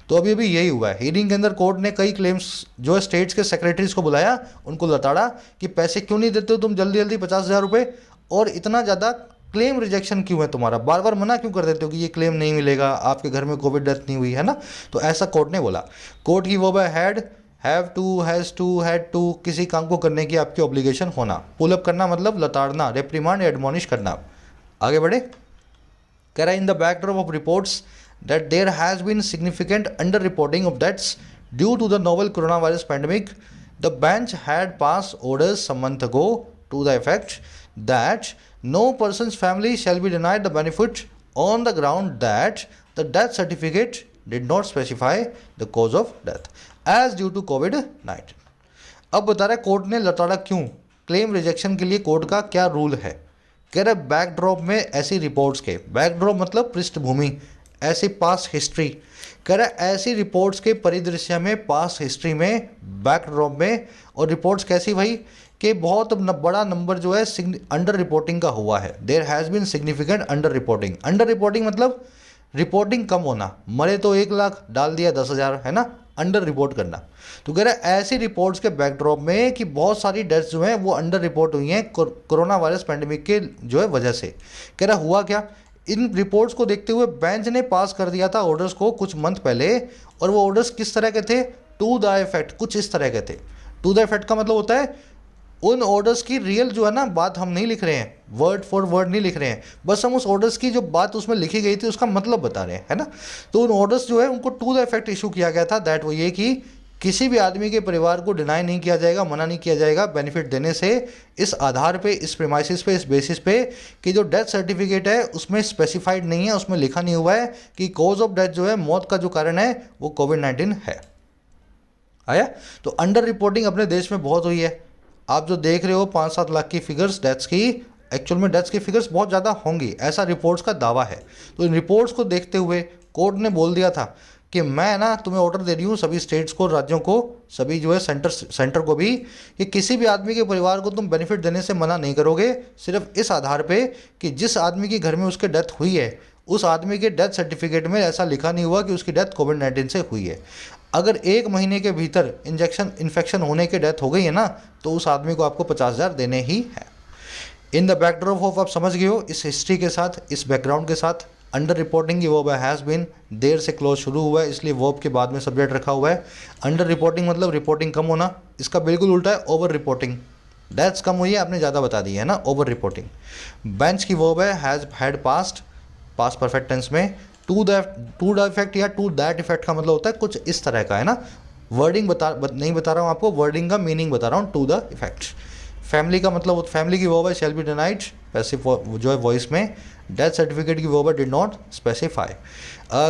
तो अभी अभी यही हुआ है, हीरिंग के अंदर कोर्ट ने कई क्लेम्स जो है स्टेट्स के सेक्रेटरीज को बुलाया, उनको लताड़ा कि पैसे क्यों नहीं देते हो तुम जल्दी जल्दी 50,000 रुपये, और इतना ज़्यादा क्लेम रिजेक्शन क्यों है तुम्हारा, बार बार मना क्यों कर देते हो कि ये क्लेम नहीं मिलेगा, आपके घर में कोविड डेथ नहीं हुई है ना। तो ऐसा कोर्ट ने बोला। कोर्ट की वर्ब है had, have to, has to, had to, किसी काम को करने की आपकी ऑब्लिगेशन होना। पुलअप करना मतलब लताड़ना, रेप्रिमांड, एडमोनिश करना। आगे बढ़े। कह रहा है in the backdrop of reports that there has been significant under reporting of deaths due to the novel corona virus pandemic, the bench had pass orders some month ago to the effect that no person's family shall be denied the benefit on the ground that the death certificate did not specify the cause of death as due to COVID-19। अब बता रहा है court ने लताड़ा क्यों, claim rejection के लिए court का क्या रूल है। कह रहा है बैकड्रॉप में ऐसी रिपोर्ट्स के, बैकड्रॉप मतलब पृष्ठभूमि, ऐसी पास हिस्ट्री, कह रहा है ऐसी रिपोर्ट्स के परिदृश्य में, पास हिस्ट्री में, बैकड्रॉप में, और रिपोर्ट्स कैसी भाई कि बहुत बड़ा नंबर जो है अंडर रिपोर्टिंग का हुआ है। There has been significant under reporting. Under reporting मतलब रिपोर्टिंग कम होना, मरे तो 1 लाख डाल दिया 10,000, है ना, अंडर रिपोर्ट करना। तो कह रहा है ऐसी रिपोर्ट्स के बैकड्रॉप में कि बहुत सारी डेथ्स जो हैं वो अंडर रिपोर्ट हुई हैं कोरोना वायरस पैंडेमिक के जो है वजह से। कह रहा हुआ क्या, इन रिपोर्ट्स को देखते हुए बेंच ने पास कर दिया था ऑर्डर्स को कुछ मंथ पहले, और वो ऑर्डर्स किस तरह के थे, टू द इफेक्ट, कुछ इस तरह के थे। टू द इफेक्ट का मतलब होता है उन ऑर्डर्स की रियल जो है ना बात हम नहीं लिख रहे हैं, वर्ड फॉर वर्ड नहीं लिख रहे हैं, बस हम उस ऑर्डर्स की जो बात उसमें लिखी गई थी उसका मतलब बता रहे हैं, है ना। तो उन ऑर्डर्स जो है उनको टू द इफेक्ट इशू किया गया था, दैट वो ये कि किसी भी आदमी के परिवार को डिनाई नहीं किया जाएगा, मना नहीं किया जाएगा बेनिफिट देने से, इस आधार पे, इस प्रीमाइसिस पे, इस बेसिस पे कि जो डेथ सर्टिफिकेट है उसमें स्पेसिफाइड नहीं है, उसमें लिखा नहीं हुआ है कि कॉज ऑफ डेथ जो है, मौत का जो कारण है वो कोविड-19 है। आया। तो अंडर रिपोर्टिंग अपने देश में बहुत हुई है। आप जो देख रहे हो 5-7 लाख की फिगर्स डेथ्स की, एक्चुअल में डेथ्स की फिगर्स बहुत ज़्यादा होंगी, ऐसा रिपोर्ट्स का दावा है। तो इन रिपोर्ट्स को देखते हुए कोर्ट ने बोल दिया था कि मैं ना तुम्हें ऑर्डर दे रही हूँ सभी स्टेट्स को, राज्यों को, सभी जो है सेंटर को भी, कि किसी भी आदमी के परिवार को तुम बेनिफिट देने से मना नहीं करोगे, सिर्फ इस आधार पे कि जिस आदमी के घर में उसके डेथ हुई है उस आदमी के डेथ सर्टिफिकेट में ऐसा लिखा नहीं हुआ कि उसकी डेथ कोविड-19 से हुई है। अगर 1 महीने के भीतर इन्फेक्शन होने के डेथ हो गई है ना, तो उस आदमी को आपको 50,000 देने ही है। इन द बैकड्रॉप ऑफ, आप समझ गए हो, इस हिस्ट्री के साथ, इस बैकग्राउंड के साथ, अंडर रिपोर्टिंग की वर्ब हैज़ बीन, देर से क्लोज शुरू हुआ है इसलिए वर्ब के बाद में सब्जेक्ट रखा हुआ है। अंडर रिपोर्टिंग मतलब रिपोर्टिंग कम होना, इसका बिल्कुल उल्टा है ओवर रिपोर्टिंग। डेथ्स कम हुई है, आपने ज़्यादा बता दी है ना, ओवर रिपोर्टिंग। बेंच की वर्ब है has had past perfect tense में। टू द इफेक्ट या टू दैट इफेक्ट का मतलब होता है कुछ इस तरह का, है ना। वर्डिंग नहीं बता रहा हूँ आपको, वर्डिंग का मीनिंग बता रहा हूँ, टू द इफेक्ट। फैमिली का मतलब, फैमिली की वर्ब है शैल बी डिनाइड, पैसिव जो है वॉइस में। डेथ सर्टिफिकेट की वर्ब है डिड नॉट स्पेसिफाई।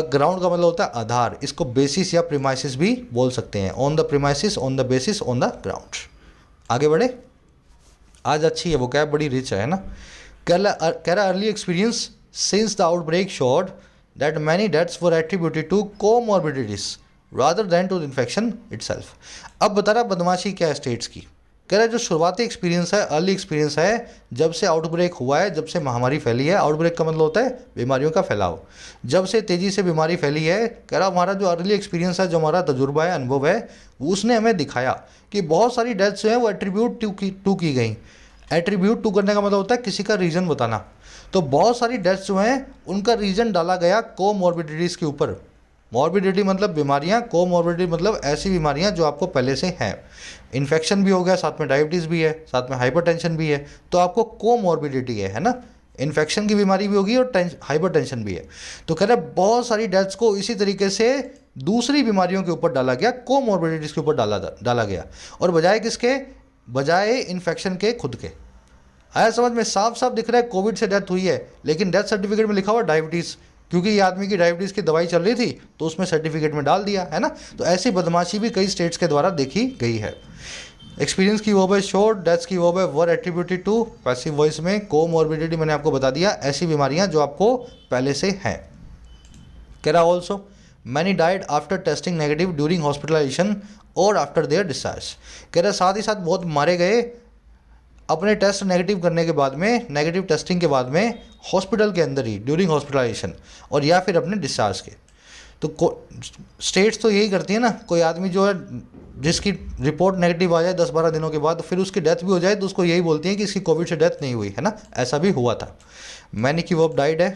ग्राउंड का मतलब होता है आधार, इसको बेसिस या प्रीमाइसिस भी बोल सकते हैं। On the premises, on the basis, on the ground. आगे बढ़े, आज अच्छी है, वो क्या बड़ी रिच है ना। कह रहा early experience since the outbreak showed that many deaths were attributed to comorbidities rather than to the infection itself। अब बता रहा बदमाशी क्या है स्टेट्स की। कह रहा है जो शुरुआती एक्सपीरियंस है, अर्ली एक्सपीरियंस है, जब से आउटब्रेक हुआ है, जब से महामारी फैली है। आउटब्रेक का मतलब होता है बीमारियों का फैलाव। जब से तेज़ी से बीमारी फैली है, कह रहा हमारा जो अर्ली एक्सपीरियंस है, जो हमारा तजुर्बा है, अनुभव है, उसने हमें दिखाया कि बहुत सारी डेथ्स जो हैं वो एट्रीब्यूट टू की गई। एट्रीब्यूट टू करने का मतलब होता है किसी का रीज़न बताना। तो बहुत सारी डेथ्स जो हैं उनका रीज़न डाला गया कोमॉर्बिडिटीज़ के ऊपर। मॉर्बिडिटी मतलब बीमारियां, कोमॉर्बिडिटी मतलब ऐसी बीमारियां जो आपको पहले से हैं। इन्फेक्शन भी हो गया, साथ में डायबिटीज़ भी है, साथ में हाइपरटेंशन भी है, तो आपको कोमॉर्बिडिटी है ना। इन्फेक्शन की बीमारी भी होगी और हाइपरटेंशन भी है। तो कह रहे बहुत सारी डेथ्स को इसी तरीके से दूसरी बीमारियों के ऊपर डाला गया, कोमॉर्बिडिटीज़ के ऊपर डाला गया, और बजाय किसके, बजाय इन्फेक्शन के खुद के। आया समझ में, साफ साफ दिख रहा है कोविड से डेथ हुई है, लेकिन डेथ सर्टिफिकेट में लिखा हुआ डायबिटीज़, क्योंकि ये आदमी की डायबिटीज़ की दवाई चल रही थी तो उसमें सर्टिफिकेट में डाल दिया, है ना। तो ऐसी बदमाशी भी कई स्टेट्स के द्वारा देखी गई है। एक्सपीरियंस की वर्ब है शोड, डेथ्स की वर्ब है वर एट्रीब्यूटेड टू, पैसिव वॉइस में। कोमॉर्बिडिटी मैंने आपको बता दिया, ऐसी बीमारियां जो आपको पहले से हैं। कह रहा also many died after testing negative during hospitalisation और आफ्टर देयर डिस्चार्ज। कह रहा साथ ही साथ बहुत मारे गए अपने टेस्ट नेगेटिव करने के बाद में, नेगेटिव टेस्टिंग के बाद में, हॉस्पिटल के अंदर ही, ड्यूरिंग हॉस्पिटलाइजेशन और या फिर अपने डिस्चार्ज के। तो स्टेट्स तो यही करती है ना, कोई आदमी जो है जिसकी रिपोर्ट नेगेटिव आ जाए 10-12 दिनों के बाद, फिर उसकी डेथ भी हो जाए तो उसको यही बोलती हैं कि इसकी कोविड से डेथ नहीं हुई, है ना। ऐसा भी हुआ था। मैनी की वर्ब डाइड है।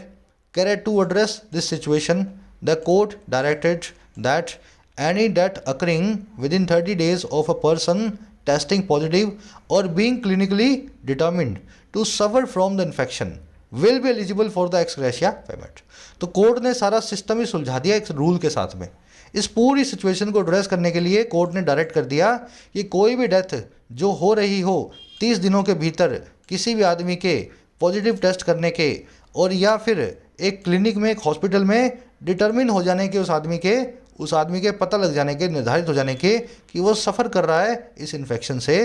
कह रहे to address this situation the court directed that any death occurring within 30 days of a person testing positive or being clinically determined to suffer from the infection will be eligible for the ex gratia payment। तो court ने सारा system ही सुलझा दिया एक rule के साथ में। इस पूरी सिचुएशन को एड्रेस करने के लिए कोर्ट ने डायरेक्ट कर दिया कि कोई भी डेथ जो हो रही हो 30 दिनों के भीतर किसी भी आदमी के पॉजिटिव टेस्ट करने के, और या फिर एक क्लिनिक में, एक हॉस्पिटल में डिटर्मिन हो जाने के, उस आदमी के पता लग जाने के, निर्धारित हो जाने के कि वो सफ़र कर रहा है इस इन्फेक्शन से।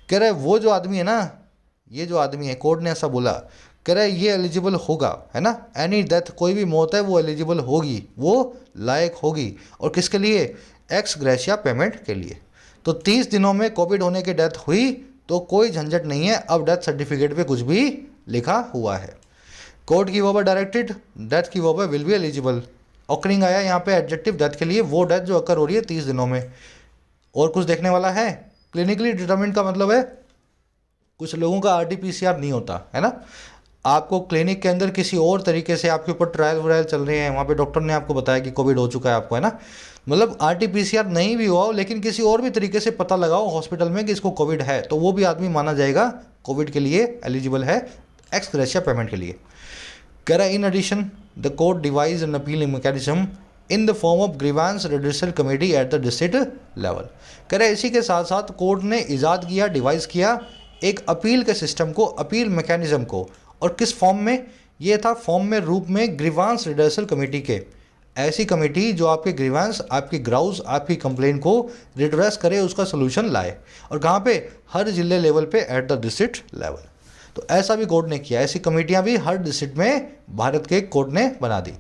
कह रहा है वो जो आदमी है ना, ये जो आदमी है, कोर्ट ने ऐसा बोला, कह रहा है ये एलिजिबल होगा, है ना। एनी डेथ, कोई भी मौत है वो एलिजिबल होगी, वो लायक होगी। और किसके लिए, एक्स ग्रेशिया पेमेंट के लिए। तो 30 दिनों में कोविड होने की डेथ हुई तो कोई झंझट नहीं है, अब डेथ सर्टिफिकेट पे कुछ भी लिखा हुआ है। कोर्ट की वर्ब डायरेक्टेड, डेथ की verb will be eligible. Occurring आया यहाँ पे एडजेक्टिव डेथ के लिए, वो डेथ जो अकर हो रही है 30 दिनों में। और कुछ देखने वाला है, क्लिनिकली डिटरमिन्ड का मतलब है कुछ लोगों का RT-PCR नहीं होता, है ना। आपको क्लिनिक के अंदर किसी और तरीके से आपके ऊपर ट्रायल चल रहे हैं, वहाँ पे डॉक्टर ने आपको बताया कि कोविड हो चुका है आपको, है ना। मतलब RT-PCR नहीं भी हुआ हो, लेकिन किसी और भी तरीके से पता लगाओ हॉस्पिटल में कि इसको कोविड है, तो वो भी आदमी माना जाएगा कोविड के लिए एलिजिबल है, एक्स ग्रेशिया पेमेंट के लिए। कह रहा है in addition the court devised an appealing mechanism in the form of grievance redressal committee at the district level. कह रहे इसी के साथ साथ कोर्ट ने ईजाद किया, डिवाइस किया एक अपील के सिस्टम को, अपील मैकेनिज्म को। और किस फॉर्म में, ये था फॉर्म में, रूप में ग्रीवांस रिड्यूसल कमेटी के। ऐसी कमेटी जो आपके ग्रीवांस, आपकी ग्राउज, आपकी कंप्लेंट को रिड्रेस करे, उसका सोल्यूशन लाए। और कहाँ पे, हर जिले लेवल पे, एट द डिस्ट्रिक्ट लेवल। तो ऐसा भी कोर्ट ने किया, ऐसी कमेटियां भी हर डिस्ट्रिक्ट में भारत के कोर्ट ने बना दी।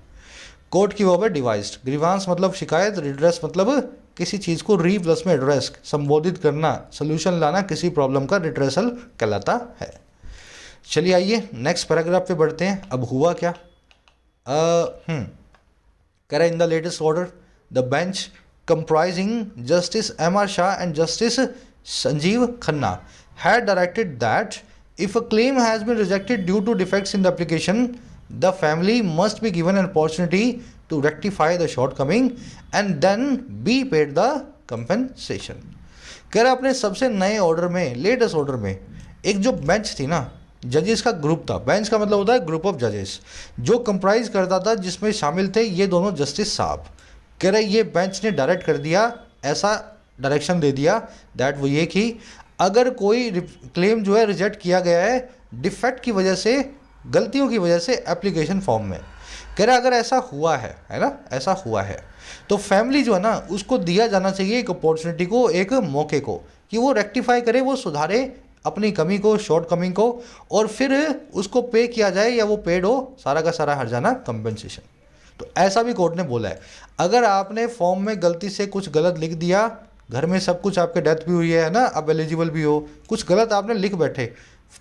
कोर्ट की वो है डिवाइस्ड, ग्रीवांस मतलब शिकायत, रिड्रेस मतलब किसी चीज़ को री प्लस में एड्रेस, संबोधित करना, सोल्यूशन लाना, किसी प्रॉब्लम का रिड्रेसल कहलाता है। चलिए आइए नेक्स्ट पैराग्राफ पे बढ़ते हैं। अब हुआ क्या, कह रहा in the latest order the bench comprising justice M.R. Shah and Justice Sanjeev Khanna had directed that if a claim has been rejected due to defects in the application, the family must be given an opportunity to rectify the shortcoming and then be paid the compensation। कह रहा अपने सबसे नए order में, latest order में, एक जो bench थी ना, जजेस का ग्रुप था, बेंच का मतलब होता है ग्रुप ऑफ जजेस, जो कंप्राइज करता था, जिसमें शामिल थे ये दोनों जस्टिस साहब। कह रहे ये बेंच ने डायरेक्ट कर दिया, ऐसा डायरेक्शन दे दिया दैट वो ये कि अगर कोई क्लेम जो है रिजेक्ट किया गया है डिफेक्ट की वजह से, गलतियों की वजह से एप्लीकेशन फॉर्म में, कह रहा अगर ऐसा हुआ है ना, ऐसा हुआ है तो फैमिली जो है ना उसको दिया जाना चाहिए एक अपॉर्चुनिटी को, एक मौके को, कि वो रेक्टिफाई करे, वो सुधारे अपनी कमी को, शॉर्ट कमिंग को, और फिर उसको पे किया जाए या वो पेड हो सारा का सारा हर्जाना कंपेंसेशन। तो ऐसा भी कोर्ट ने बोला है। अगर आपने फॉर्म में गलती से कुछ गलत लिख दिया, घर में सब कुछ, आपके डेथ भी हुई है ना, अब एलिजिबल भी हो, कुछ गलत आपने लिख बैठे,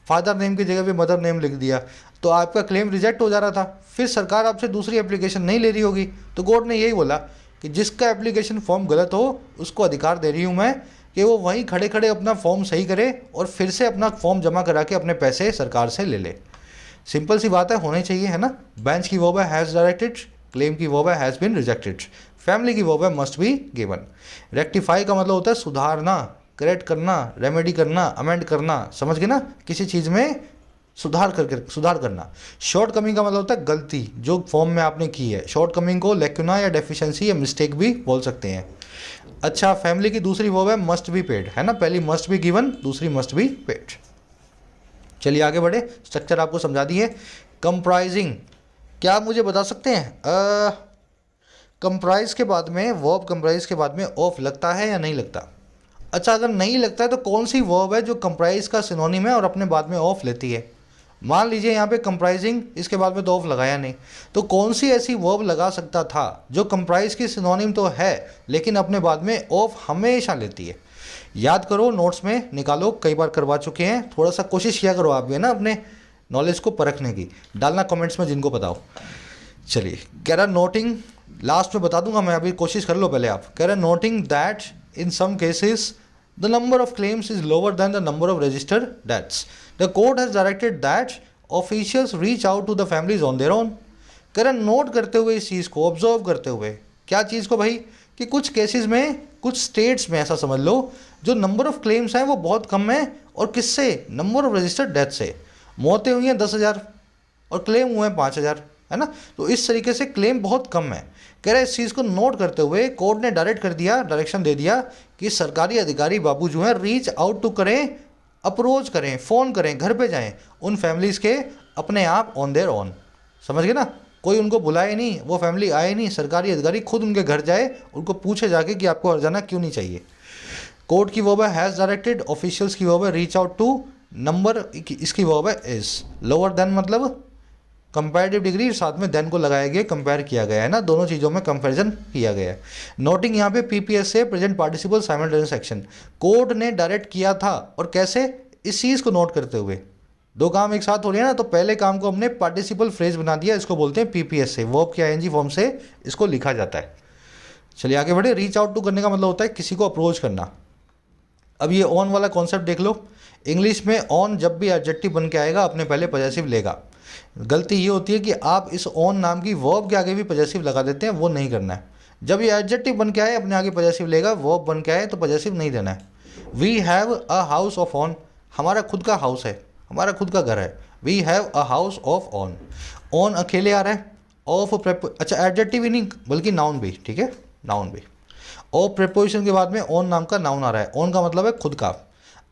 फादर नेम की जगह पे मदर नेम लिख दिया, तो आपका क्लेम रिजेक्ट हो जा रहा था, फिर सरकार आपसे दूसरी एप्लीकेशन नहीं ले रही होगी। तो कोर्ट ने यही बोला कि जिसका एप्लीकेशन फॉर्म गलत हो उसको अधिकार दे रही हूँ मैं कि वो वहीं खड़े खड़े अपना फॉर्म सही करे और फिर से अपना फॉर्म जमा करा के अपने पैसे सरकार से ले ले। सिंपल सी बात है, होनी चाहिए, है ना। बेंच की वर्ब है हैज़ डायरेक्टेड, क्लेम की वर्ब है हैज़ बीन रिजेक्टेड, फैमिली की वर्ब है मस्ट बी गिवन। रेक्टिफाई का मतलब होता है सुधारना, करेक्ट करना, रेमेडी करना, अमेंड करना, समझ गए ना, किसी चीज़ में सुधार करना। शॉर्ट कमिंग का मतलब होता है गलती जो फॉर्म में आपने की है। शॉर्ट कमिंग को लेक्यूना या डेफिशिएंसी या मिस्टेक भी बोल सकते हैं। अच्छा, फैमिली की दूसरी वर्ब है मस्ट बी पेड, है ना, पहली मस्ट बी गिवन, दूसरी मस्ट बी पेड। चलिए आगे बढ़े, स्ट्रक्चर आपको समझा दिए। कंप्राइजिंग, क्या आप मुझे बता सकते हैं कंप्राइज के बाद में, वर्ब कंप्राइज के बाद में ऑफ लगता है या नहीं लगता? अच्छा, अगर नहीं लगता है तो कौन सी वर्ब है जो कंप्राइज का सिनोनिम है और अपने बाद में ऑफ लेती है? मान लीजिए यहाँ पे कंप्राइजिंग, इसके बाद में तो ऑफ लगाया नहीं, तो कौन सी ऐसी वर्ब लगा सकता था जो कंप्राइज की सिनोनिम तो है लेकिन अपने बाद में ऑफ हमेशा लेती है? याद करो, नोट्स में निकालो, कई बार करवा चुके हैं, थोड़ा सा कोशिश किया करो आप भी, है ना, अपने नॉलेज को परखने की। डालना कमेंट्स में जिनको बताओ। चलिए, कह रहा नोटिंग, लास्ट में बता दूंगा मैं, अभी कोशिश कर लो पहले आप। कह रहा noting that in some cases the number of claims is lower than the number of registered deaths. The court has directed that officials reach out to the families on their own. कह रहा note करते हुए इस चीज़ को, observe करते हुए, क्या चीज़ को भाई, कि कुछ केसेस में, कुछ स्टेट्स में ऐसा समझ लो, जो नंबर ऑफ क्लेम्स हैं वो बहुत कम है, और किससे? नंबर ऑफ रजिस्टर्ड डेथ से। मौतें हुई हैं 10,000 और क्लेम हुए हैं 5,000, है ना, तो इस तरीके से क्लेम बहुत कम है। कह रहा है इस चीज़ को नोट करते हुए कोर्ट ने डायरेक्शन दे दिया कि सरकारी अधिकारी बाबू जो हैं रीच आउट टू करें, अप्रोच करें, फ़ोन करें, घर पे जाएं उन फैमिलीज़ के अपने आप, ऑन देयर ऑन। समझ गए ना, कोई उनको बुलाए नहीं, वो फैमिली आए नहीं, सरकारी अधिकारी खुद उनके घर जाए, उनको पूछे जाके कि आपको हर्जाना क्यों नहीं चाहिए। कोर्ट की वर्ब है हैज़ डायरेक्टेड, ऑफिशियल्स की वर्ब है रीच आउट टू, नंबर इसकी वर्ब है इज, लोअर देन मतलब कंपैरेटिव डिग्री, साथ में देन को लगाया गया, कंपेयर किया गया है ना, दोनों चीज़ों में कंपैरिजन किया गया है। नोटिंग यहाँ पे पीपीएस से present participle simultaneous action, court ने डायरेक्ट किया था, और कैसे? इस चीज़ को नोट करते हुए। दो काम एक साथ हो रहे हैं ना, तो पहले काम को हमने पार्टिसिपल फ्रेज बना दिया, इसको बोलते हैं पीपीएस से, वर्ब के आईएनजी फॉर्म से इसको लिखा जाता है। चलिए आगे बढ़े। रीच आउट टू करने का मतलब होता है किसी को अप्रोच करना। अब ये ऑन वाला कॉन्सेप्ट देख लो, इंग्लिश में ऑन जब भी एडजेक्टिव बन के आएगा अपने पहले पॉजेसिव लेगा। गलती ये होती है कि आप इस ऑन नाम की वर्ब के आगे भी पॉजेसिव लगा देते हैं, वो नहीं करना है। जब ये एडजेक्टिव बन के आए अपने आगे पॉजेसिव लेगा, वर्ब बन के आए तो पॉजेसिव नहीं देना है। We have a house of own, हमारा खुद का हाउस है, हमारा खुद का घर है। We have a house of own, own अकेले आ रहा है, ऑफ अच्छा एडजेक्टिव ही नहीं बल्कि नाउन भी, ठीक है, नाउन भी। ऑफ प्रेपोजिशन के बाद में ऑन नाम का नाउन आ रहा है, ऑन का मतलब है खुद का।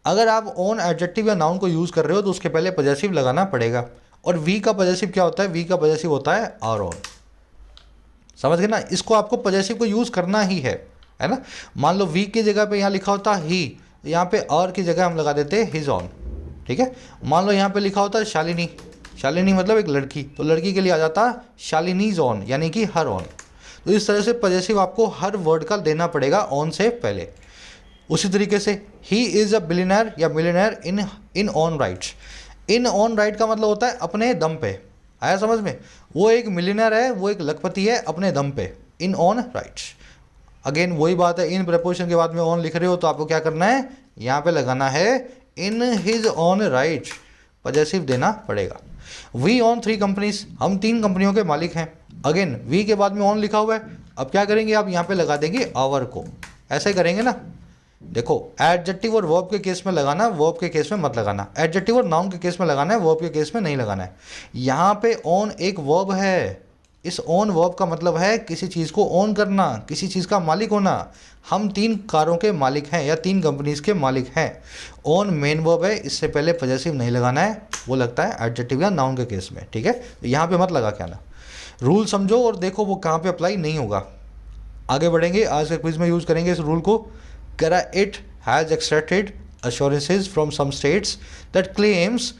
अगर आप ऑन एडजेक्टिव या नाउन को यूज़ कर रहे हो तो उसके पहले पॉजेसिव लगाना पड़ेगा। और वी का पॉजेसिव क्या होता है? वी का पॉजेसिव होता है आर ऑन। समझ गए ना, इसको आपको पॉजेसिव को यूज़ करना ही है ना। मान लो वी की जगह पे यहाँ लिखा होता ही, यहाँ पे आर की जगह हम लगा देते हैं हिज ऑन, ठीक ठीक है। मान लो यहाँ पे लिखा होता है शालिनी, शालिनी मतलब एक लड़की, तो लड़की के लिए आ जाता शालिनीज ऑन, यानी कि हर ऑन। तो इस तरह से पजेसिव आपको हर वर्ड का देना पड़ेगा ऑन से पहले। उसी तरीके से ही इज़ अ बिलियनर या millionaire in on rights. In on right का मतलब होता है अपने दम पे, आया समझ में। वो एक मिलियनर है, वो एक लखपति है अपने दम पे, इन ऑन राइट्स। अगेन वही बात है, इन प्रपोजिशन के बाद में ऑन लिख रहे हो तो आपको क्या करना है, यहाँ पे लगाना है in his on right, possessive देना पड़ेगा। वी ऑन 3 कंपनीज, हम 3 कंपनियों के मालिक हैं। अगेन वी के बाद में ऑन लिखा हुआ है, अब क्या करेंगे आप यहाँ पे लगा देंगे आवर को, ऐसे करेंगे ना। देखो एडजेक्टिव और वर्ब के केस में लगाना, वर्ब के केस में मत लगाना। एडजेक्टिव और नाउन के केस में लगाना है, वर्ब के केस में नहीं लगाना है। यहाँ पे ऑन एक वर्ब है, इस ऑन वर्ब का मतलब है किसी चीज़ को ऑन करना, किसी चीज़ का मालिक होना। हम 3 कारों के मालिक हैं या 3 कंपनीज के मालिक हैं। ऑन मेन वर्ब है, इससे पहले पजेसिव नहीं लगाना है, वो लगता है एडजेक्टिव या नाउन के केस में, ठीक है। तो यहाँ पे मत लगा के आना। रूल समझो और देखो वो कहाँ पे अप्लाई नहीं होगा। आगे बढ़ेंगे, आज के क्विज में यूज़ करेंगे इस रूल को। करा it has extracted assurances from some states that claims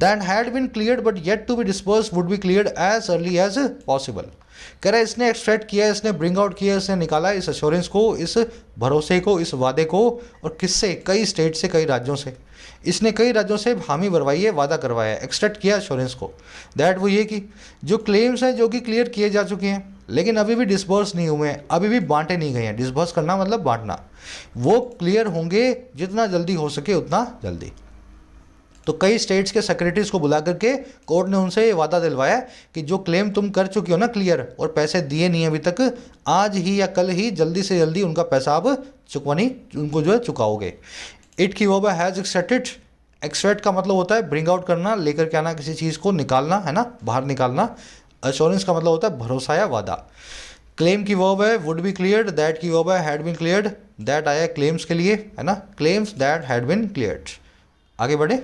that had been cleared but yet to be dispersed would be cleared as early as possible। कह रहा है इसने एक्सट्रैक्ट किया, इसने ब्रिंग आउट किया, इसने निकाला इस एश्योरेंस को, इस भरोसे को, इस वादे को, और किससे, कई स्टेट से, कई राज्यों से। इसने कई राज्यों से हामी भरवाई है, वादा करवाया है, एक्सट्रैक्ट किया एश्योरेंस को। दैट वो ये कि जो क्लेम्स हैं जो कि क्लियर किए जा चुके हैं लेकिन अभी भी डिस्बर्स नहीं हुए हैं, अभी भी बांटे नहीं गए हैं। डिस्बर्स करना मतलब बांटना, वो क्लियर होंगे जितना जल्दी हो सके उतना जल्दी। तो कई स्टेट्स के सेक्रेटरीज को बुला करके कोर्ट ने उनसे ये वादा दिलवाया कि जो क्लेम तुम कर चुकी हो ना क्लियर, और पैसे दिए नहीं अभी तक, आज ही या कल ही जल्दी से जल्दी उनका पैसा आप चुकवानी, उनको जो है चुकाओगे। इट की वर्ब हैज़ एक्सट्रैक्टेड। एक्सट्रैक्ट का मतलब होता है ब्रिंग आउट करना, लेकर के आना, किसी चीज़ को निकालना, है ना, बाहर निकालना। एश्योरेंस का मतलब होता है भरोसा या वादा। क्लेम की वर्ब है वुड बी क्लियर्ड, दैट की वर्ब है हैड बीन क्लियर्ड, दैट आया क्लेम्स के लिए, है ना, claims that had been cleared. आगे बढ़े,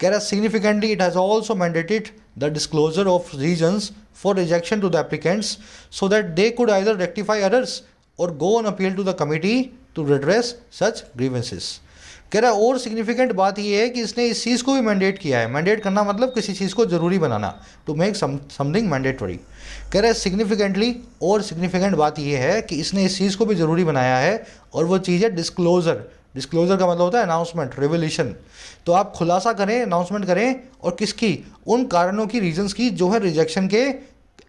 कह रहा significantly it has also mandated the disclosure of reasons for rejection to the applicants so that they could either rectify errors और go on appeal to the committee to redress such grievances. कह रहा है और significant बात यह है कि इसने इस चीज़ को भी मैंडेट किया है। मैंडेट करना मतलब किसी चीज़ को ज़रूरी बनाना, टू मेक समथिंग मैंडेटरी। कह रहा है सिग्निफिकेंटली, और सिग्निफिकेंट बात यह है कि इसने इस चीज़ को भी ज़रूरी बनाया है, और वो चीज़ है डिस्क्लोजर। डिस्क्लोजर का मतलब होता है अनाउंसमेंट, रिवोल्यूशन। तो आप खुलासा करें, अनाउंसमेंट करें, और किसकी, उन कारणों की, रीजंस की जो है रिजेक्शन के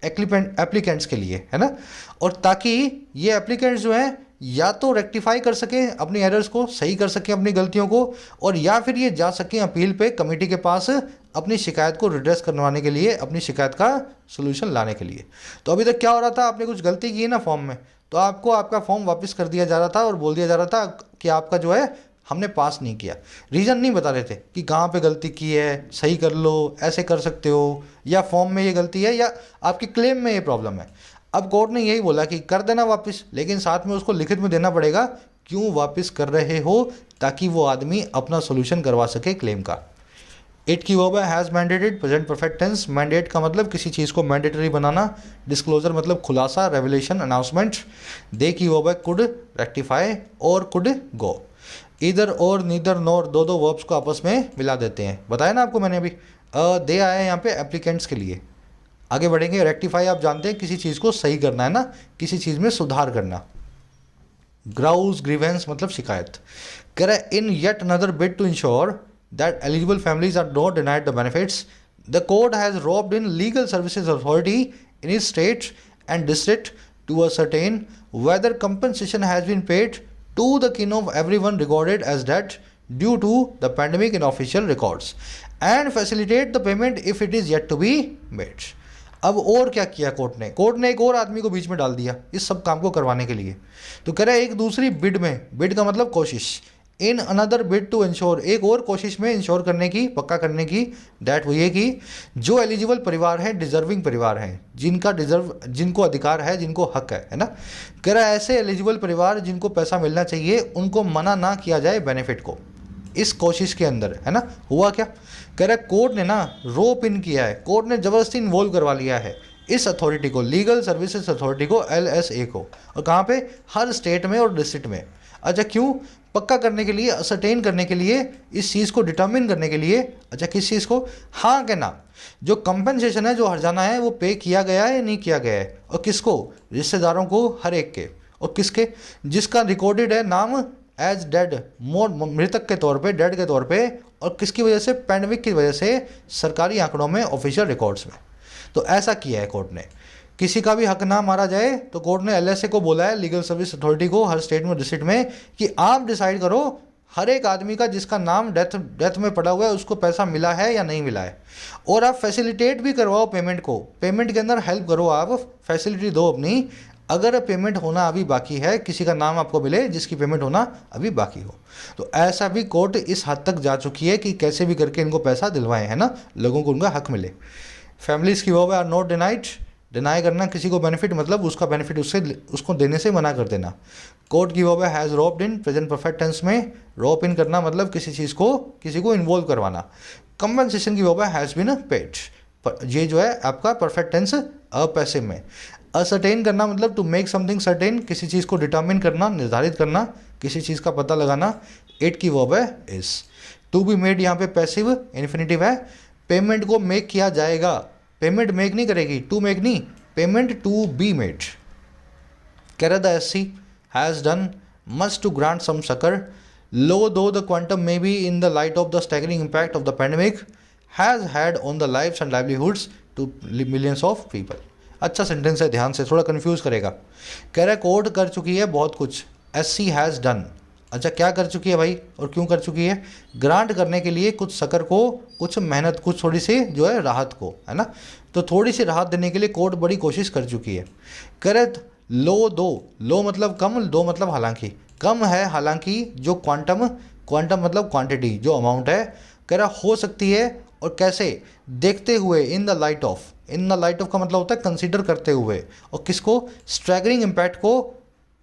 एप्लीकेंट्स के लिए, है ना, और ताकि ये एप्लीकेंट्स जो हैं या तो रेक्टिफाई कर सकें अपनी एरर्स को, सही कर सकें अपनी गलतियों को, और या फिर ये जा सकें अपील पे कमेटी के पास अपनी शिकायत को रिड्रेस करवाने के लिए, अपनी शिकायत का सोल्यूशन लाने के लिए। तो अभी तक क्या हो रहा था, आपने कुछ गलती की है ना फॉर्म में, तो आपको आपका फॉर्म वापस कर दिया जा रहा था और बोल दिया जा रहा था कि आपका जो है हमने पास नहीं किया। रीज़न नहीं बता रहे थे कि कहाँ पे गलती की है, सही कर लो, ऐसे कर सकते हो, या फॉर्म में ये गलती है, या आपकी क्लेम में ये प्रॉब्लम है। अब कोर्ट ने यही बोला कि कर देना वापस, लेकिन साथ में उसको लिखित में देना पड़ेगा क्यों वापस कर रहे हो, ताकि वो आदमी अपना सोल्यूशन करवा सके क्लेम का। इट की वर्ब है has mandated, present perfect tense. Mandate का मतलब किसी चीज़ को मैंडेटरी बनाना, डिस्क्लोजर मतलब खुलासा, रेवलेशन, अनाउंसमेंट। दे की वर्ब है कुड, रेक्टिफाई और कुड गो। इधर और नीदर नॉर, दो वर्ब्स को आपस में मिला देते हैं, बताया ना आपको मैंने अभी। दे आया है यहाँ पे एप्लीकेंट्स के लिए। आगे बढ़ेंगे, रेक्टिफाई आप जानते हैं किसी चीज़ को सही करना, है ना, किसी चीज़ में सुधार करना। ग्राउज, ग्रीवेंस मतलब शिकायत। कह रहा है in yet another bid to ensure that eligible families are not denied the benefits, the court has roped in legal services authority in is state and district to ascertain whether compensation has been paid to the kin of everyone regarded as dead due to the pandemic in official records and facilitate the payment if it is yet to be made। अब और क्या किया court ने एक और आदमी को बीच में डाल दिया इस सब काम को करवाने के लिए। तो कह रहा है एक दूसरी बिड में, बिड का मतलब कोशिश, in another bid to ensure, एक और कोशिश में इंश्योर करने की, पक्का करने की, दैट वो ये कि जो एलिजिबल परिवार हैं, डिजर्विंग परिवार हैं, जिनको अधिकार है, जिनको हक है ना। कह रहा है ऐसे एलिजिबल परिवार जिनको पैसा मिलना चाहिए उनको मना ना किया जाए बेनिफिट को इस कोशिश के अंदर, है ना। हुआ क्या, कह रहा है कोर्ट ने ना रोप इन किया है, कोर्ट ने ज़बरदस्ती इन्वॉल्व करवा लिया है इस अथॉरिटी को, लीगल सर्विसेज अथॉरिटी को, LSA को, और कहाँ पे, हर स्टेट में और डिस्ट्रिक्ट में। अच्छा क्यों? पक्का करने के लिए, असरटेन करने के लिए, इस चीज़ को डिटर्मिन करने के लिए। अच्छा किस चीज़ को? हाँ के ना। जो कंपनसेशन है, जो हर्जाना है, वो पे किया गया है या नहीं किया गया है, और किसको? रिश्तेदारों को, हर एक के। और किसके? जिसका रिकॉर्डेड है नाम एज डेड, मोर मृतक के तौर पे, डेड के तौर पे, और किसकी वजह से? पैंडेमिक की वजह से, सरकारी आंकड़ों में, ऑफिशियल रिकॉर्ड्स में। तो ऐसा किया है कोर्ट ने। किसी का भी हक ना मारा जाए तो कोर्ट ने एलएसए को बोला है, लीगल सर्विस अथॉरिटी को, हर स्टेट में, डिस्ट्रिक्ट में, कि आप डिसाइड करो हर एक आदमी का जिसका नाम डेथ में पड़ा हुआ है उसको पैसा मिला है या नहीं मिला है। और आप फैसिलिटेट भी करवाओ पेमेंट को, पेमेंट के अंदर हेल्प करो, आप फैसिलिटी दो अपनी। अगर पेमेंट होना अभी बाकी है, किसी का नाम आपको मिले जिसकी पेमेंट होना अभी बाकी हो, तो ऐसा भी कोर्ट इस हद तक जा चुकी है कि कैसे भी करके इनको पैसा दिलवाएं, है ना, लोगों को उनका हक मिले। फैमिलीज की वो आर नॉट डिनाइड। डिनाई करना किसी को बेनिफिट, मतलब उसका बेनिफिट उसको देने से मना कर देना। कोर्ट की वो has roped in, present perfect tense में रोप इन करना मतलब किसी चीज़ को, किसी को इन्वॉल्व करवाना। कंपनसेशन की वो हैज़ बीन पेड, ये जो है आपका परफेक्ट टेंस पैसिव में। असर्टेन करना मतलब टू मेक समथिंग सर्टेन, किसी चीज़ को डिटर्मिन करना, निर्धारित करना, किसी चीज़ का पता लगाना। इट की वर्ब है इज। टू बी मेड यहाँ पे पैसिव इन्फिनिटिव है। पेमेंट को मेक किया जाएगा, पेमेंट मेक नहीं करेगी, टू मेक नहीं, पेमेंट टू बी मेड। कह रहा the SC has done much to grant some succour, low though the quantum may be in the light of the staggering impact of the pandemic has had on the lives and livelihoods to millions of people. अच्छा sentence है, ध्यान से, थोड़ा confuse करेगा। कह रहा है court कर चुकी है बहुत कुछ, एससी हैज़ डन। अच्छा क्या कर चुकी है भाई और क्यों कर चुकी है? ग्रांट करने के लिए कुछ सकर को, कुछ मेहनत, कुछ थोड़ी सी जो है राहत को, है ना, तो थोड़ी सी राहत देने के लिए कोर्ट बड़ी कोशिश कर चुकी है। कह रहे लो दो, लो मतलब कम, दो मतलब हालांकि, कम है हालांकि जो क्वांटम, क्वांटम मतलब क्वांटिटी, जो अमाउंट है, कह रहा हो सकती है, और कैसे? देखते हुए, इन the light of, in the light of का मतलब होता है कंसीडर करते हुए, और किसको? स्ट्रैगरिंग इम्पैक्ट को,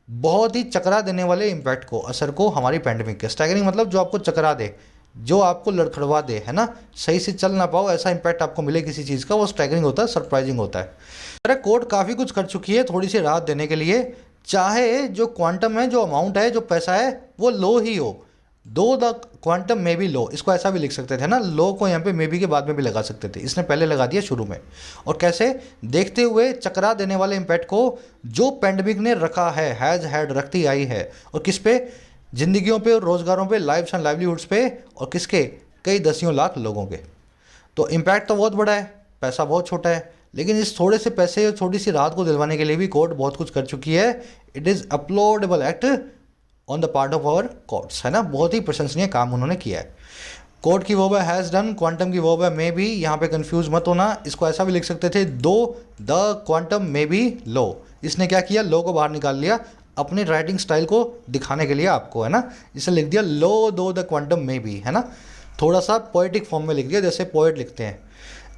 बहुत ही चकरा देने वाले इम्पैक्ट को, असर को हमारी पैंडेमिक के। स्टैगरिंग मतलब जो आपको चकरा दे, जो आपको लड़खड़वा दे, है ना, सही से चल ना पाओ, ऐसा इम्पैक्ट आपको मिले किसी चीज़ का, वो स्टैगरिंग होता है, सरप्राइजिंग होता है। अरे कोर्ट काफ़ी कुछ कर चुकी है थोड़ी सी राहत देने के लिए, चाहे जो क्वांटम है, जो अमाउंट है, जो पैसा है, वो लो ही हो। दो द क्वांटम में भी लो, इसको ऐसा भी लिख सकते थे ना, लो को यहाँ पे मे बी के बाद में भी लगा सकते थे, इसने पहले लगा दिया शुरू में। और कैसे? देखते हुए चकरा देने वाले इम्पैक्ट को जो पैंडेमिक ने रखा है, हैज़ हैड रखती आई है, और किस पे? जिंदगियों पे और रोजगारों पे, लाइव्स एंड लाइवलीहुड्स पे, और किसके? कई दसियों लाख लोगों के। तो इम्पैक्ट तो बहुत बड़ा है, पैसा बहुत छोटा है, लेकिन इस थोड़े से पैसे और छोटी सी राहत को दिलवाने के लिए भी कोर्ट बहुत कुछ कर चुकी है। It is applaudable act on the part of our courts, है ना, बहुत ही प्रशंसनीय काम उन्होंने किया है। कोर्ट की वर्ब है हैज़ डन, क्वांटम की वर्ब है मे बी, यहाँ पे कंफ्यूज मत होना, इसको ऐसा भी लिख सकते थे, दो द क्वांटम मे बी लो। इसने क्या किया? लो को बाहर निकाल लिया अपने राइटिंग स्टाइल को दिखाने के लिए आपको, है ना, इसे लिख दिया लो though the quantum may B, है ना, थोड़ा सा पोएटिक फॉर्म में लिख दिया, जैसे पोएट लिखते हैं।